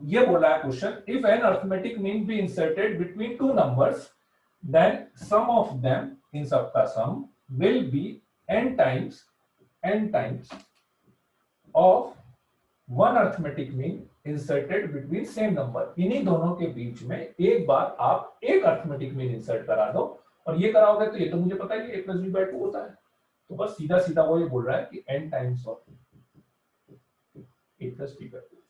ये बोला है question, if n arithmetic mean be inserted between two numbers, then sum of them, इन सबका sum will be n times of one arithmetic mean inserted between same number. इन्हीं दोनों के बीच में एक बार आप एक अरिथमेटिक मीन इंसर्ट करा दो, और ये कराओगे तो ये तो मुझे पता है कि a plus b by 2 होता है, तो बस सीधा सीधा वो ये बोल रहा है कि n times of a plus b by 2।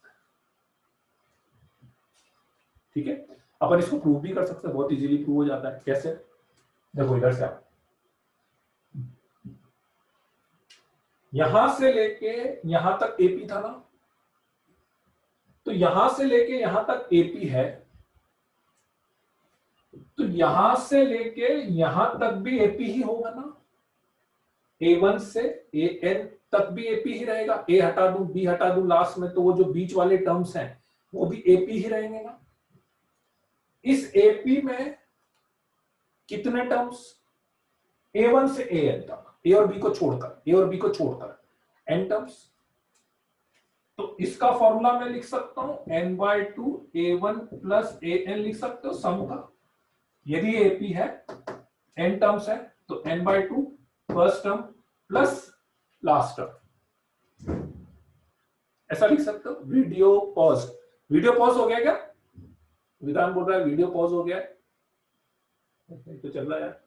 ठीक है, अपन इसको प्रूव भी कर सकते हैं, बहुत इजीली प्रूव हो जाता है। कैसे, देखो इधर से आप यहां से लेके यहां तक एपी था ना, तो यहां से लेके यहां तक एपी है, तो यहां से लेके यहां तक भी एपी ही होगा ना, A1 से AN तक भी एपी ही रहेगा। ए हटा दूं, बी हटा दूं लास्ट में, तो वो जो बीच वाले टर्म्स हैं वो भी एपी ही रहेंगे ना। इस एपी में कितने टर्म्स, A1 से AN तक, ए और बी को छोड़कर n टर्म्स। तो इसका फॉर्मूला मैं लिख सकता हूं n/2 A1 प्लस AN लिख सकते हो सम का। यदि एपी है, n टर्म्स है, तो n/2 first term plus last term, ऐसा लिख सकते हो। वीडियो पॉज हो गया क्या? विधान बोल रहा है वीडियो पॉज हो गया है, तो चल रहा है यार।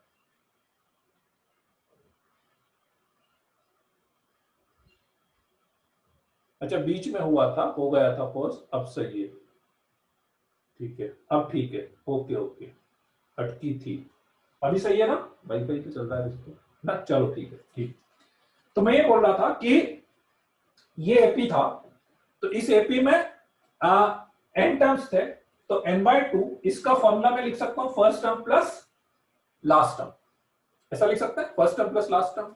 अच्छा, बीच में हुआ था, हो गया था पॉज, अब सही है। ठीक है, अब ठीक है, ओके, अटकी थी, अभी सही है ना? वाईफाई तो चल रहा है इसको ना, चलो ठीक है, ठीक। तो मैं ये बोल रहा था कि ये एपी था, तो इस एपी में n टर्म्स थे, तो n/2 इसका फॉर्मूला मैं लिख सकता हूं first term plus last term, ऐसा लिख सकते हैं, first term plus last term,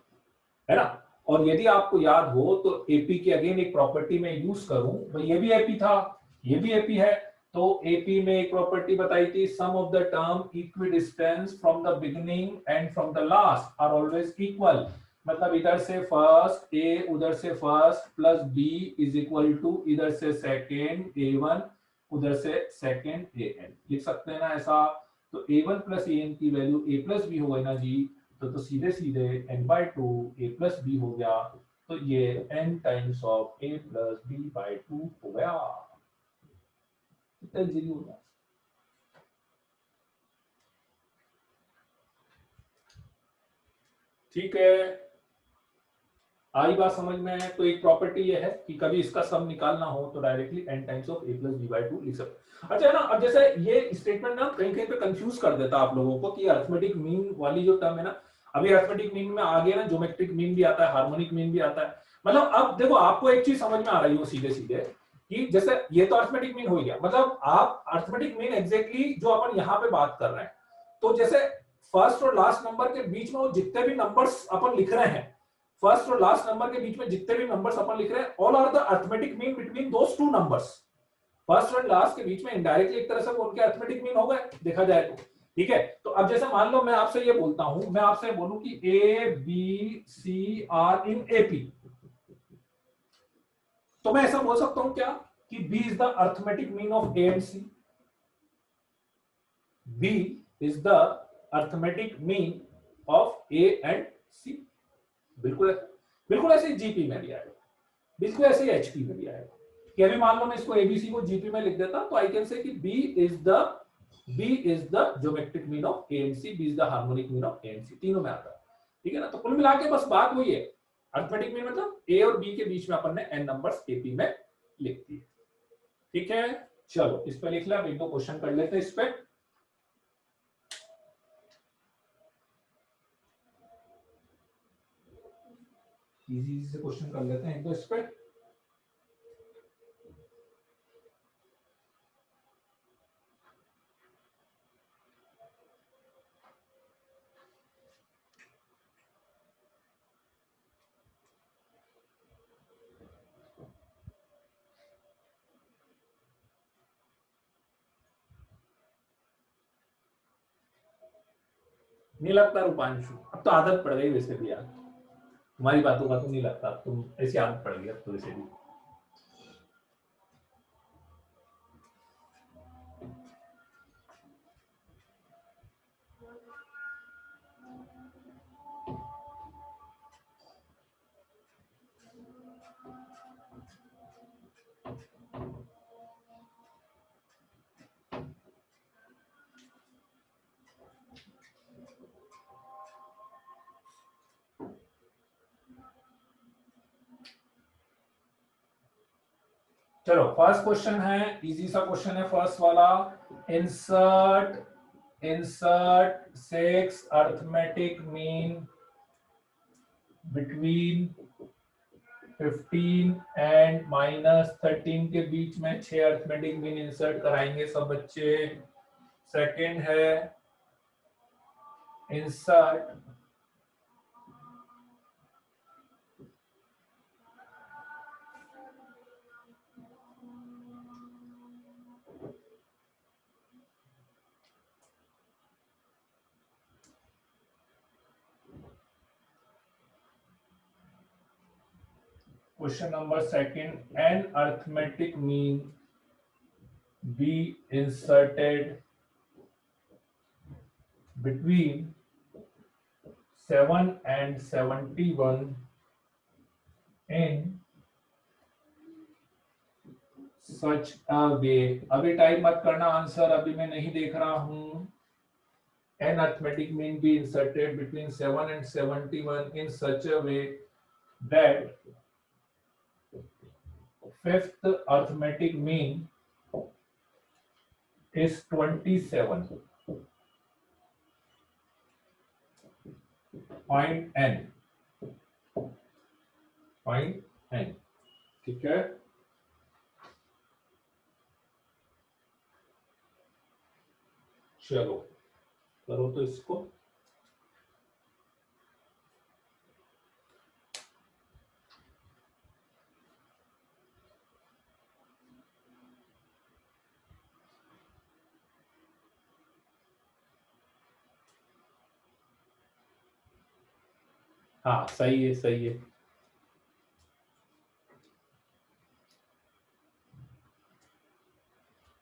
है ना। और यदि आपको याद हो तो एपी की अगेन एक प्रॉपर्टी में यूज करूं, भाई ये भी एपी था, ये भी एपी है, तो एपी में एक प्रॉपर्टी बताई थी, sum of the term equidistance from the beginning and from the last are always equal. मतलब इधर से फर्स्ट ए, उधर से first plus b is equal to इधर से सेकेंड A1, उधर से सेकेंड AN, लिख सकते हैं ना ऐसा। तो A1 प्लस AN की वैल्यू A प्लस बी हो गई ना जी, तो सीधे सीधे n/2 a प्लस बी हो गया, तो ये n times of a plus b/2 हो गया, कितना इजीली हो गया। ठीक है, आई बात समझ में है। तो एक प्रॉपर्टी ये है कि कभी इसका सम निकालना हो तो directly n times of a plus b/2 लिख सकते। अच्छा है ना, अब जैसे ये स्टेटमेंट ना कहीं कहीं पे कंफ्यूज कर देता आप लोगों को कि अरिथमेटिक मीन वाली जो टर्म है ना, अभी अरिथमेटिक मीन में आगे ना ज्योमेट्रिक मीन भी आता है, हार्मोनिक मीन भी आता है। मतलब अब देखो आपको एक चीज समझ में आ रही हो सीधे सीधे कि जैसे ये तो अरिथमेटिक मीन हो गया, मतलब आप अरिथमेटिक मीन एग्जैक्टली जो अपन यहाँ पे बात कर रहे हैं, तो जैसे फर्स्ट और लास्ट नंबर के बीच में वो जितने भी नंबर्स अपन लिख रहे हैं, फर्स्ट और लास्ट नंबर के बीच में जितने भी नंबर्स अपन लिख रहे हैं, all are the arithmetic mean between those two numbers. First और लास्ट के बीच में इनडायरेक्टली एक तरह से वो उनके अरिथमेटिक मीन हो गए देखा जाए तो। ठीक है, तो अब जैसे मान लो मैं आपसे ये बोलता हूं, मैं आपसे बोलूं कि a b c are in AP, तो मैं ऐसा बोल सकता हूं क्या कि b is the arithmetic mean of a and c, b is the arithmetic mean of a and c. बिल्कुल बिल्कुल ऐसे जीपी में भी आएगा, बिल्कुल ऐसे ही एचपी में भी आएगा कि अभी मान लो मैं इसको एबीसी को जीपी में लिख देता, तो आई कैन से कि b is the geometric mean of a and c, b is the harmonic mean of a and c, तीनों में आता है। ठीक है ना, तो कुल मिला के बस बात वही है, अरिथमेटिक मीन मतलब ए और बी के बीच में अपन ने एन नंबर्स एपी में लिख दिए। ठीक है, चलो इस पे लिख लिया, अब एक दो क्वेश्चन कर लेते हैं इस पे। इजी से क्वेश्चन कर लेते हैं एक दो इस पे। नहीं लगता रूपांशु, अब तो आदत पड़ गई वैसे भी यार, तुम्हारी बातों का तो नहीं लगता, तुम ऐसी आदत पड़ गई अब तो वैसे भी। चलो फर्स्ट क्वेश्चन है, इजी सा क्वेश्चन है फर्स्ट वाला। Insert 6 arithmetic mean between 15 and -13 के बीच में 6 अरिथमेटिक मीन इंसर्ट कराएंगे सब बच्चे। सेकंड है insert question number second, an arithmetic mean be inserted between 7 and 71 in such a way। अभी टाइप मत करना, आंसर अभी मैं नहीं देख रहा हूं। an arithmetic mean be inserted between 7 and 71 in such a way that fifth arithmetic mean is 27 point n, point n। ठीक है, चलो करो तो इसको। हाँ सही है, सही है।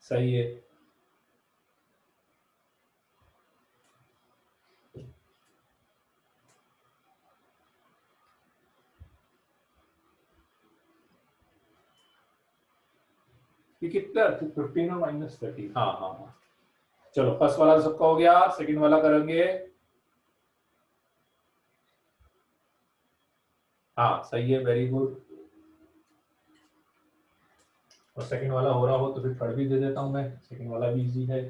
सही है, ये कितना 15 और -13। हाँ हाँ हाँ, चलो फर्स्ट वाला सबका हो गया, सेकंड वाला करेंगे। हाँ सही है, वेरी गुड। और सेकंड वाला हो रहा हो तो फिर थर्ड भी दे देता हूं मैं, सेकंड वाला भी इजी है।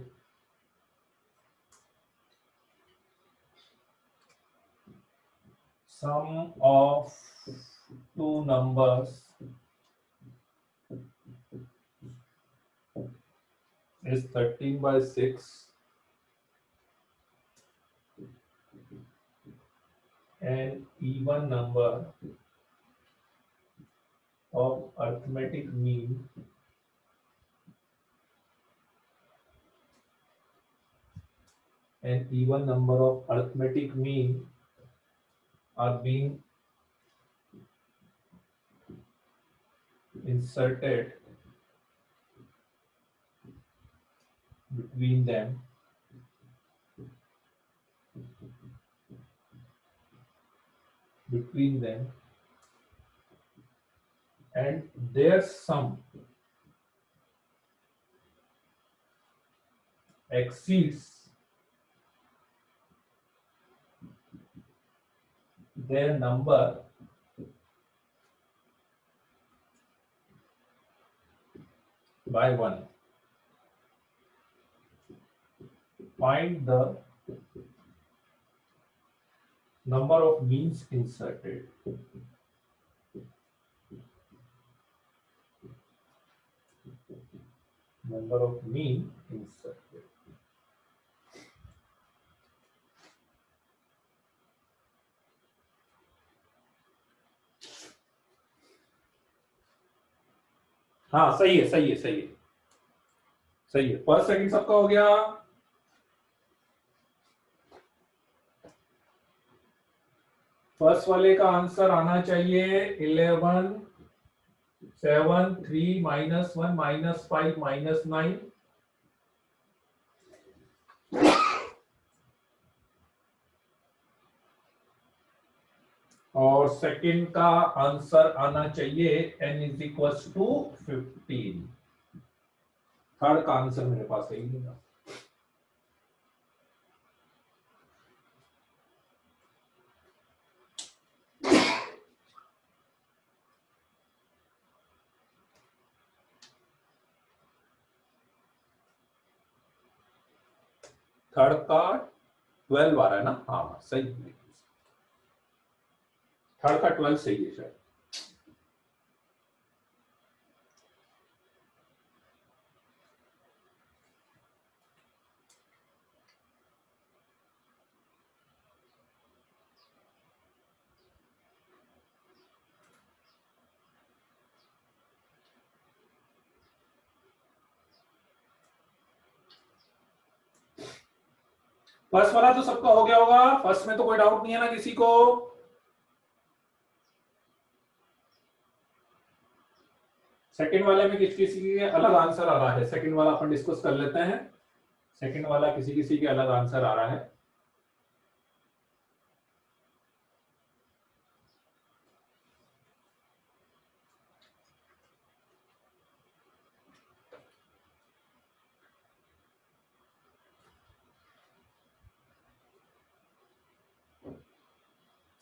Sum of two numbers is 13/6 an even number of arithmetic mean are being inserted between them and their sum exceeds their number by 1. Find the number of means inserted. Number of mean inserted. हाँ सही है, सही है, सही है, सही है। First second सबका हो गया। फर्स्ट वाले का आंसर आना चाहिए 11 7 3 -1 -5 -9। और सेकंड का आंसर आना चाहिए n = 15। थर्ड का आंसर मेरे पास है ही नहीं। थर्ड का 12 आ रहा है ना? हाँ सही है, थर्ड का 12 सही है शायद। फर्स्ट वाला तो सबका हो गया होगा, फर्स्ट में तो कोई डाउट नहीं है ना किसी को? सेकंड वाले में किसी किसी के अलग आंसर आ रहा है, सेकंड वाला अपन डिस्कस कर लेते हैं। सेकंड वाला किसी किसी के अलग आंसर आ रहा है।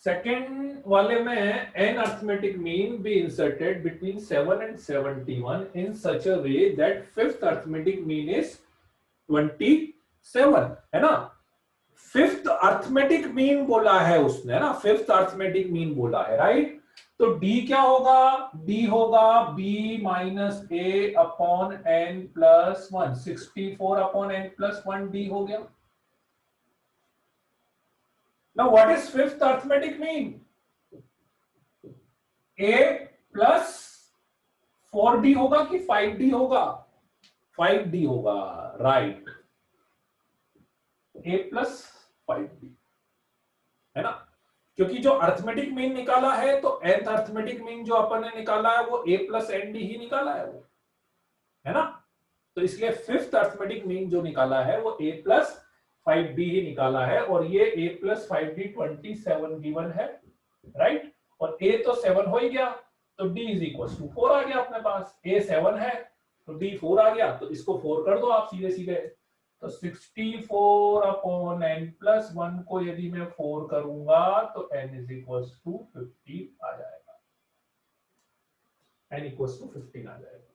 सेकेंड वाले में n arithmetic mean be inserted between 7 and 71 in such a way that fifth arithmetic mean is 27, है ना? फिफ्थ अर्थमेटिक मीन बोला है उसने, है ना? फिफ्थ अर्थमेटिक मीन बोला है, राइट? तो d क्या होगा? d होगा b - a upon n + 1, 64 upon n + 1 d हो गया। Now what is fifth arithmetic mean? a plus 4d होगा कि 5d होगा? 5d होगा, राइट। a plus 5d, है ना? क्योंकि जो अर्थमेटिक मीन निकाला है तो nth अर्थमेटिक मीन जो अपन ने निकाला है वो a plus nd ही निकाला है वो, है ना? तो इसलिए फिफ्थ अर्थमेटिक मीन जो निकाला है वो a plus 5d ही निकाला है, और ये a plus 5d 27 गिवन है, राइट? और a तो 7 हो ही गया, तो d = 4 आ गया अपने पास। a 7 है तो D4 आ गया, तो इसको 4 कर दो आप सीधे सीधे। तो 64 अपॉन n प्लस 1 को यदि मैं 4 करूंगा तो n इज इक्वल टू 15 आ जाएगा, n इक्वल टू 15 आ जाएगा।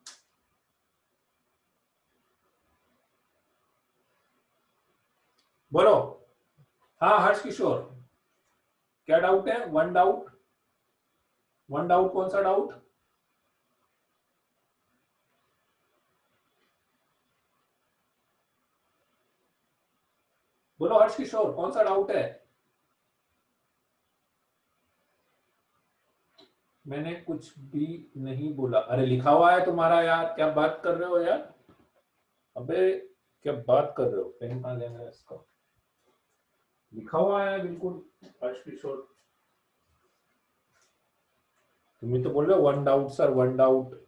बोलो। हाँ हर्ष किशोर, क्या डाउट है? वन डाउट, वन डाउट, कौन सा डाउट? बोलो हर्ष किशोर, कौन सा डाउट है? मैंने कुछ भी नहीं बोला। अरे लिखा हुआ है तुम्हारा यार, क्या बात कर रहे हो यार? अबे क्या बात कर रहे हो? पेन कहाँ लेना है इसका? लिखा हुआ है बिल्कुल हर्ष किशोर। तुम ही तो बोल रहे हो one doubt sir, one doubt.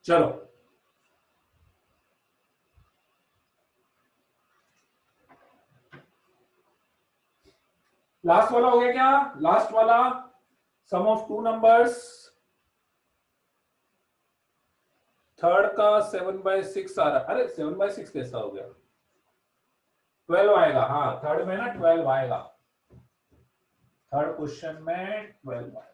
चलो लास्ट वाला हो गया क्या? लास्ट वाला, सम ऑफ टू नंबर्स। थर्ड का 7/6 आ रहा। अरे 7/6 कैसा हो गया? 12 आएगा। हाँ थर्ड में ना 12 आएगा, थर्ड क्वेश्चन में 12 आएगा।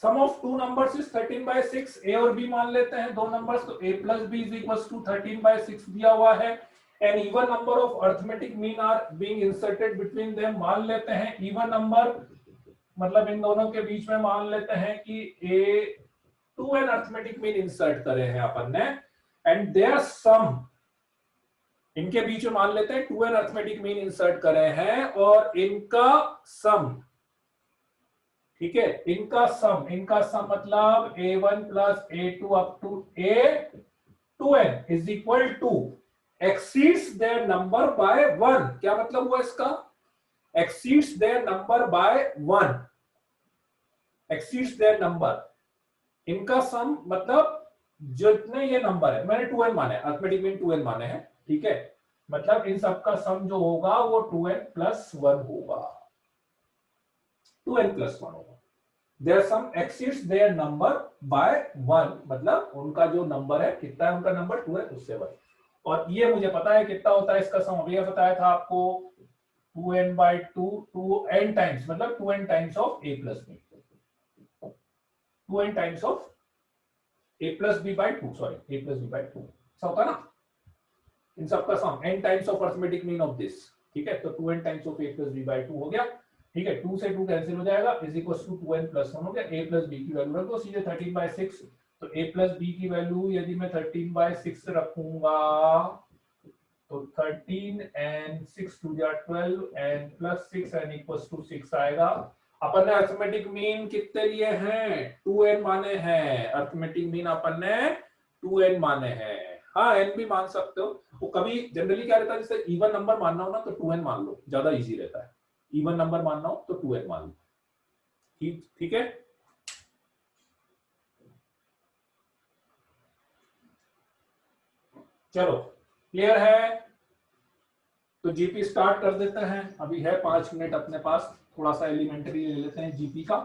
Sum of two numbers is 13/6। A और बी मान लेते हैं दो नंबर्स, तो a plus b is equal to 13/6 दिया हुआ है। An even number of arithmetic mean are being inserted between them, मान लेते हैं इवन नंबर, मतलब इन दोनों के बीच में मान लेते हैं कि ए 2n अर्थमेटिक मीन इंसर्ट करे हैं अपन ने, एंड देयर सम, इनके बीच में मान लेते हैं 2n अर्थमेटिक मीन इंसर्ट करे हैं और इनका सम, ठीक है, इनका सम मतलब a1 plus a2 up to a2n is equal to exceeds their number by 1। क्या मतलब हुआ इसका? Exceeds their number by 1, exceeds their number, इनका सम मतलब जितने ये नंबर है, मैंने 2n माने, अर्थमेटिक मीन 2n माने हैं, ठीक है, मतलब इन सबका सम जो होगा वो 2n प्लस 1 होगा, 2n प्लस 1 होगा। Their sum exceeds their number by 1, मतलब उनका जो नंबर है, कितना है उनका नंबर? 2 है, उससे 1। और ये मुझे पता है कितना होता है इसका सम, अभी बताया था आपको 2n/2, 2n टाइम्स, मतलब 2n times of a plus b, 2n times of a plus b by 2, sorry a plus b by 2 ऐसा होता है ना, इन सबका sum n times of arithmetic mean of this, ठीक है, तो 2n times of a plus b by 2 हो गया, ठीक है, 2 से 2 कैंसिल हो जाएगा, is equal to 2n plus 1 हो गया। a प्लस b की वैल्यू रख दो सीधे 13/6, तो a प्लस b की वैल्यू यदि मैं 13/6 रखूंगा तो 13 and 6 to 12 and plus 6 and equals to 6 आएगा। अपन ने अर्थमेटिक मीन कितने लिए हैं? 2n माने हैं, अर्थमेटिक मीन अपन ने 2n माने हैं। हाँ n भी मान सकते हो, वो कभी जनरली क्या रहता है, जैसे इवन नंबर मानना हो ना तो 2n मान लो, ज्यादा इजी रहता है, इवन नंबर मानना हो तो 2n मान लो, ठीक है। चलो क्लियर है, तो जीपी स्टार्ट कर देते हैं, अभी है 5 मिनट अपने पास, थोड़ा सा एलिमेंट्री ले लेते हैं जीपी का।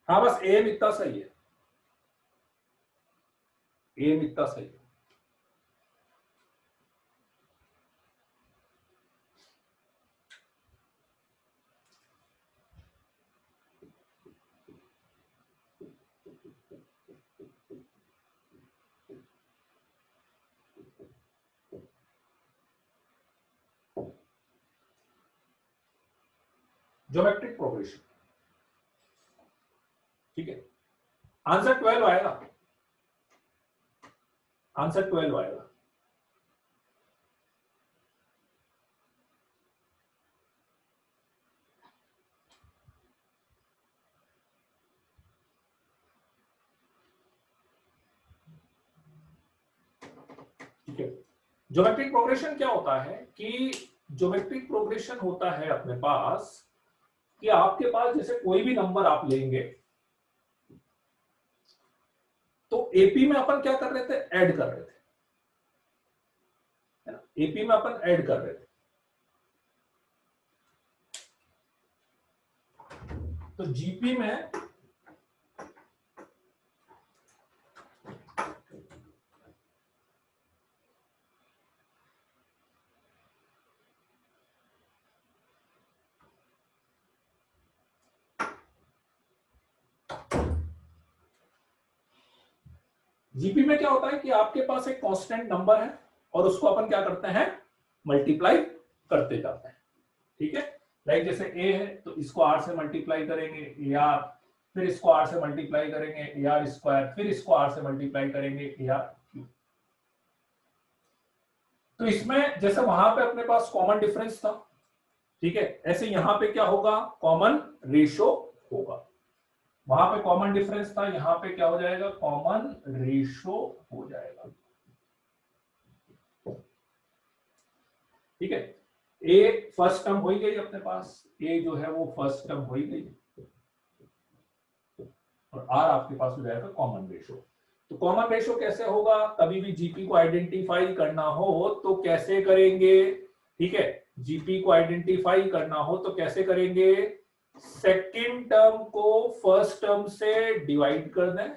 हाँ बस एम इतना सही है, एम इतना सही है। ज्योमेट्रिक प्रोग्रेशन, ठीक है। आंसर 12 आएगा, आंसर 12 आएगा। ठीक है। ज्योमेट्रिक प्रोग्रेशन क्या होता है कि ज्योमेट्रिक प्रोग्रेशन होता है अपने पास कि आपके पास जैसे कोई भी नंबर आप लेंगे तो एपी में अपन क्या कर रहे थे, ऐड कर रहे थे, है ना। एपी में अपन ऐड कर रहे थे, तो जीपी में जीपी में क्या होता है कि आपके पास एक कांस्टेंट नंबर है और उसको अपन क्या करते हैं, मल्टीप्लाई करते जाते हैं, ठीक है। लाइक जैसे ए है तो इसको आर से मल्टीप्लाई करेंगे ए आर, फिर इसको आर से मल्टीप्लाई करेंगे ए आर स्क्वायर, फिर इसको आर से मल्टीप्लाई करेंगे ए आर क्यूब। तो इसमें जैसे वहां पे अपने पास कॉमन डिफरेंस था, ठीक है, ऐसे यहां पे क्या होगा, कॉमन रेशो होगा। वहां पे कॉमन डिफरेंस था, यहां पे क्या हो जाएगा, कॉमन रेशो हो जाएगा, ठीक है। ए फर्स्ट टर्म हो ही गई अपने पास, ए जो है वो फर्स्ट टर्म हो ही गई, और आर आपके पास हो जाएगा कॉमन रेशो। तो कॉमन रेशो कैसे होगा, कभी भी जीपी को आइडेंटिफाई करना हो तो कैसे करेंगे, ठीक है। जीपी को आइडेंटिफाई करना हो तो कैसे करेंगे, सेकंड टर्म को फर्स्ट टर्म से डिवाइड कर दें,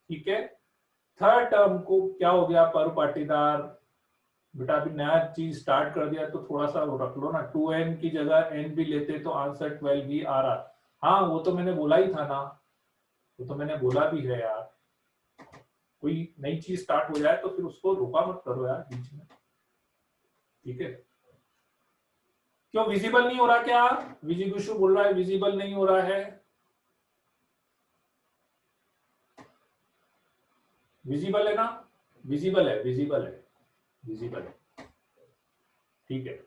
ठीक है। थर्ड टर्म को क्या हो गया, पर पाटीदार, बेटा अभी नया चीज स्टार्ट कर दिया तो थोड़ा सा रख लो ना, 2n की जगह n भी लेते तो आंसर 12 ही आ रहा। हाँ वो तो मैंने बोला ही था ना, वो तो मैंने बोला भी है यार, कोई नई चीज स्टार्ट हो जाए तो फिर उसको रोका मत करो यार बीच में, ठीक है। क्यों विजिबल नहीं हो रहा क्या, विजिगुशु बोल रहा है विजिबल नहीं हो रहा है, विजिबल है ना, विजिबल है, विजिबल है, विजिबल है, ठीक है।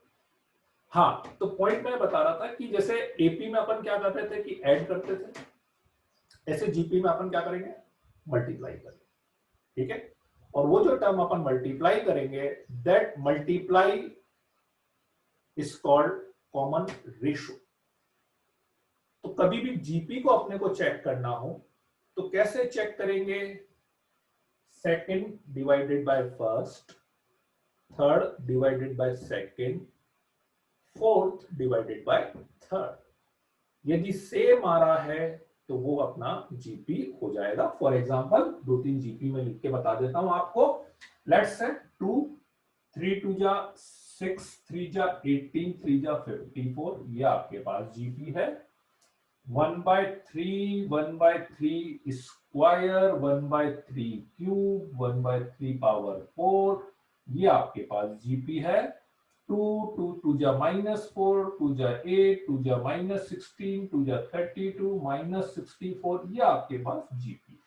हाँ तो पॉइंट मैं बता रहा था कि जैसे एपी में अपन क्या करते थे कि ऐड करते थे, ऐसे जीपी में अपन क्या करेंगे, मल्टीप्लाई करेंगे, ठीक है। और वो जो टर्म अपन मल्टीप्लाई करेंगे, that multiply is called common ratio. तो कभी भी जीपी को अपने को चेक करना हो तो कैसे चेक करेंगे, second divided by first, third divided by second, fourth divided by third. यदि सेम आ रहा है तो वो अपना जीपी हो जाएगा। फॉर एग्जांपल 2-3 जीपी में लिख के बता देता हूं आपको। लेट्स से 2 3 2 जा 6 3 जा 18 3 जा 54, ये आपके पास जीपी है। 1/3 1/3 स्क्वायर 1/3 क्यूब 1/3 पावर 4, ये आपके पास जीपी है। 2 2 2 जा -4 2 जा 8 2 जा -16 2 जा 32 -64, ये आपके पास जीपी।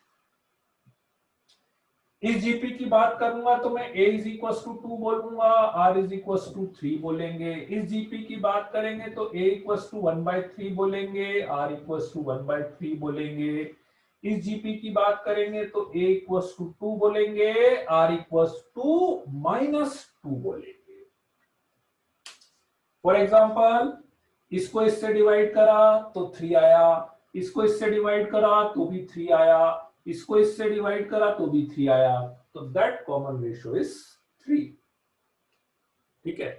इस जीपी की बात करूंगा तो मैं a इज इक्वल टू 2 बोलूंगा, r इज इक्वल टू 3 बोलेंगे। इस जीपी की बात करेंगे तो a इक्वल टू 1/3 बोलेंगे, r इक्वल टू 1/3 बोलेंगे। इस जीपी की बात करेंगे तो a इक्वल टू 2 बोलेंगे, r इक्वल टू -2 बोलेंगे। फॉर एग्जाम्पल इसको इससे डिवाइड करा तो 3 आया, इसको इससे डिवाइड करा तो भी 3 आया, इसको इससे डिवाइड करा तो भी 3 आया, तो दैट कॉमन रेशियो इज 3, ठीक है।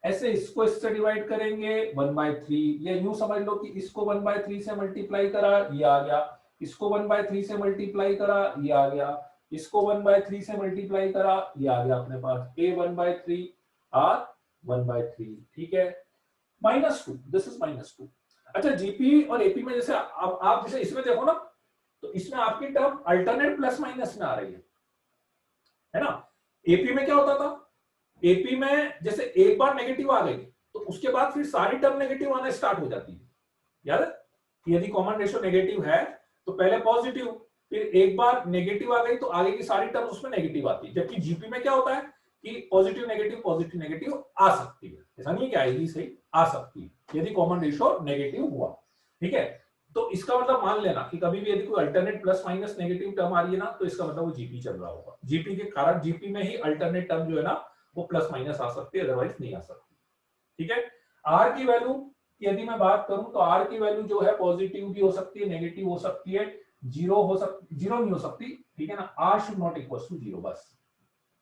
ऐसे इसको इससे डिवाइड करेंगे 1/3, या यूं समझ लो कि इसको 1/3 से मल्टीप्लाई करा, ये आ गया, इसको 1/3 से मल्टीप्लाई करा, ये आ गया, इसको 1/3 से मल्टीप्लाई करा, ये आ गया अपने पास a 1/3 r 1/3, ठीक है, -2, दिस इज -2। अच्छा, जीपी और एपी में जैसे आप जैसे इसमें देखो ना, तो इसमें आपकी टर्म अल्टरनेट प्लस माइनस में आ रही है ना। एपी में क्या होता था, एपी में जैसे एक बार नेगेटिव आ गई तो उसके बाद फिर सारी टर्म नेगेटिव आना स्टार्ट हो जाती है, याद है, यदि कॉमन रेशियो नेगेटिव है तो पहले पॉजिटिव, फिर एक बार नेगेटिव आ गई तो आगे की सारी टर्म उसमें नेगेटिव आती है। जबकि जीपी में क्या होता है कि पॉजिटिव नेगेटिव आ सकती है, ऐसा नहीं कि आएगी, सही आ सकती है यदि कॉमन रेशियो नेगेटिव हुआ, ठीक है। तो इसका मतलब मान लेना कि कभी भी यदि कोई alternate plus minus negative term आ रही है ना, तो इसका मतलब वो जीपी चल रहा होगा। जीपी के कारण जीपी में ही अल्टरनेट टर्म जो है ना वो प्लस माइनस आ सकती है, अदरवाइज नहीं आ सकती, ठीक है। आर की वैल्यू यदि मैं बात करूं तो आर की वैल्यू जो है पॉजिटिव भी हो सकती है, नेगेटिव हो सकती है, जीरो नहीं हो सकती, ठीक है ना। R should not equal to 0, बस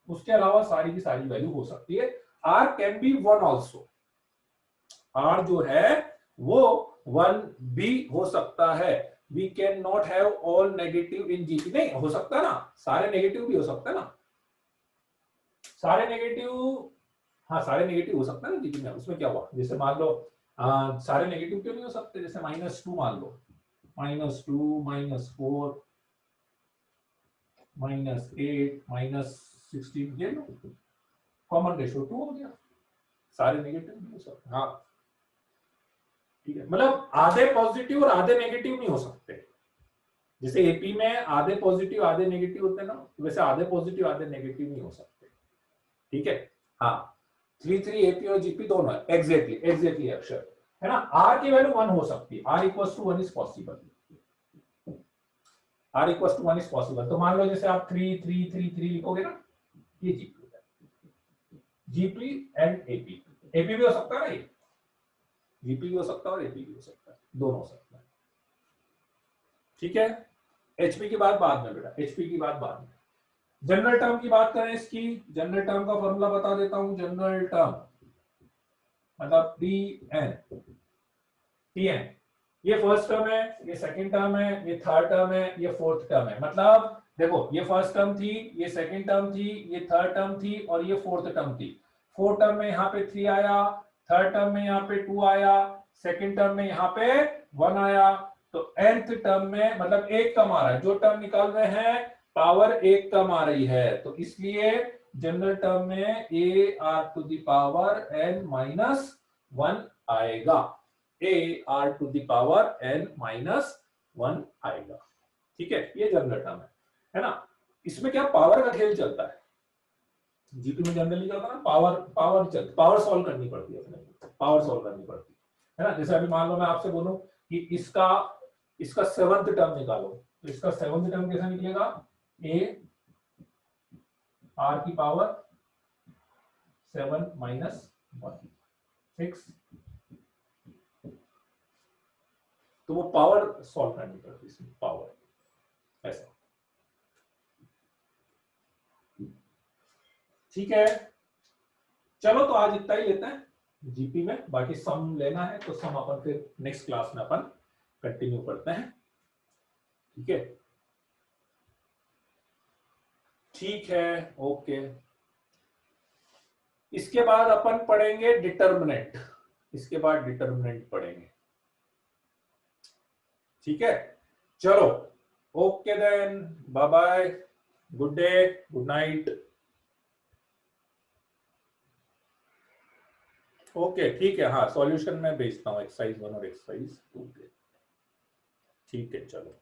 उसके अलावा सारी की सारी वैल्यू हो सकती है। R can be 1 also, r जो है वो 1 भी हो सकता है। We can not have all negative in GP, नहीं हो सकता ना, सारे नेगेटिव भी हो सकता है ना, सारे नेगेटिव, हाँ सारे नेगेटिव हो सकता है ना जीपी में। उसमें क्या हुआ, जैसे मान लो सारे नेगेटिव क्यों नहीं हो सकते, जैसे -2 मान लो, -2 -4 -8 -16, ये लो कॉमन रेशियो 2 हो गया, सारे नेगेटिव नहीं हो सकते, हाँ ठीक है। मतलब आधे पॉजिटिव और आधे नेगेटिव नहीं हो सकते, जैसे एपी में आधे पॉजिटिव आधे नेगेटिव होते हैं ना, वैसे आधे पॉजिटिव आधे नेगेटिव नहीं हो सकते, ठीक है। हाँ 3 एपी और जीपी दोनों है, एग्जैक्टली अक्षर, है ना। आर की वैल्यू 1 हो सकती है, r equal to 1 is possible, r equal to 1 is possible. तो मान लो जैसे आप 3 लिखोगे ना, ये जीपी हो जाएगा, जीपी एंड एपी, एपी भी हो सकता है ना, ये जीपी भी हो सकता है और एपी भी हो सकता है, दोनों हो सकता है, ठीक है। एचपी की बात बाद में बेटा, एचपी की बात बाद में। जनरल टर्म की बात करें, इसकी जनरल टर्म का फॉर्मूला बता देता हूं। जनरल टर्म मतलब टीएन, ये फर्स्ट टर्म है, ये सेकंड टर्म है, ये थर्ड टर्म है, ये फोर्थ टर्म है। मतलब देखो ये फर्स्ट टर्म थी, ये सेकंड टर्म थी, ये थर्ड टर्म थी और ये फोर्थ टर्म थी। फोर्थ टर्म में यहाँ पे 3 आया, थर्ड टर्म में यहाँ पे 2 आया, सेकंड टर्म में यहाँ पे 1 आया। तो nth टर्म में मतलब एक कम आ रहा है, जो टर्म निकाल रहे हैं पावर एक कम आ रही है, तो इसलिए जनरल टर्म में a r to the power n minus 1 आएगा, a r to the power n minus 1 आएगा, ठीक है। ये जनरल टर्म है ना। इसमें क्या पावर का खेल चलता है, जीपी में जनरली क्या होता है ना, पावर सॉल्व करनी पड़ती है, अपने पावर सॉल्व करनी पड़ती है ना। जैसे अभी मान लो मैं आपसे बोलूं कि इसका 7th टर्म निकालो, तो इसका 7th टर्म कैसा निकलेगा, a r की पावर 7 माइनस 1 6, तो वो पावर सॉल्व करनी पड़ती है, इसमें पावर ऐसा, ठीक है। चलो तो आज इतना ही लेते हैं जीपी में, बाकी सम लेना है तो सम अपन फिर नेक्स्ट क्लास में अपन कंटिन्यू करते हैं, ठीक है। ठीक है, ओके। इसके बाद अपन पढ़ेंगे डिटर्मिनेंट, इसके बाद डिटर्मिनेंट पढ़ेंगे, ठीक है। चलो okay then, bye bye, good day, good night. Okay ठीक है, हाँ सॉल्यूशन में भेजता हूँ एक्सरसाइज 1 और एक्सरसाइज 2 के, ठीक है चलो।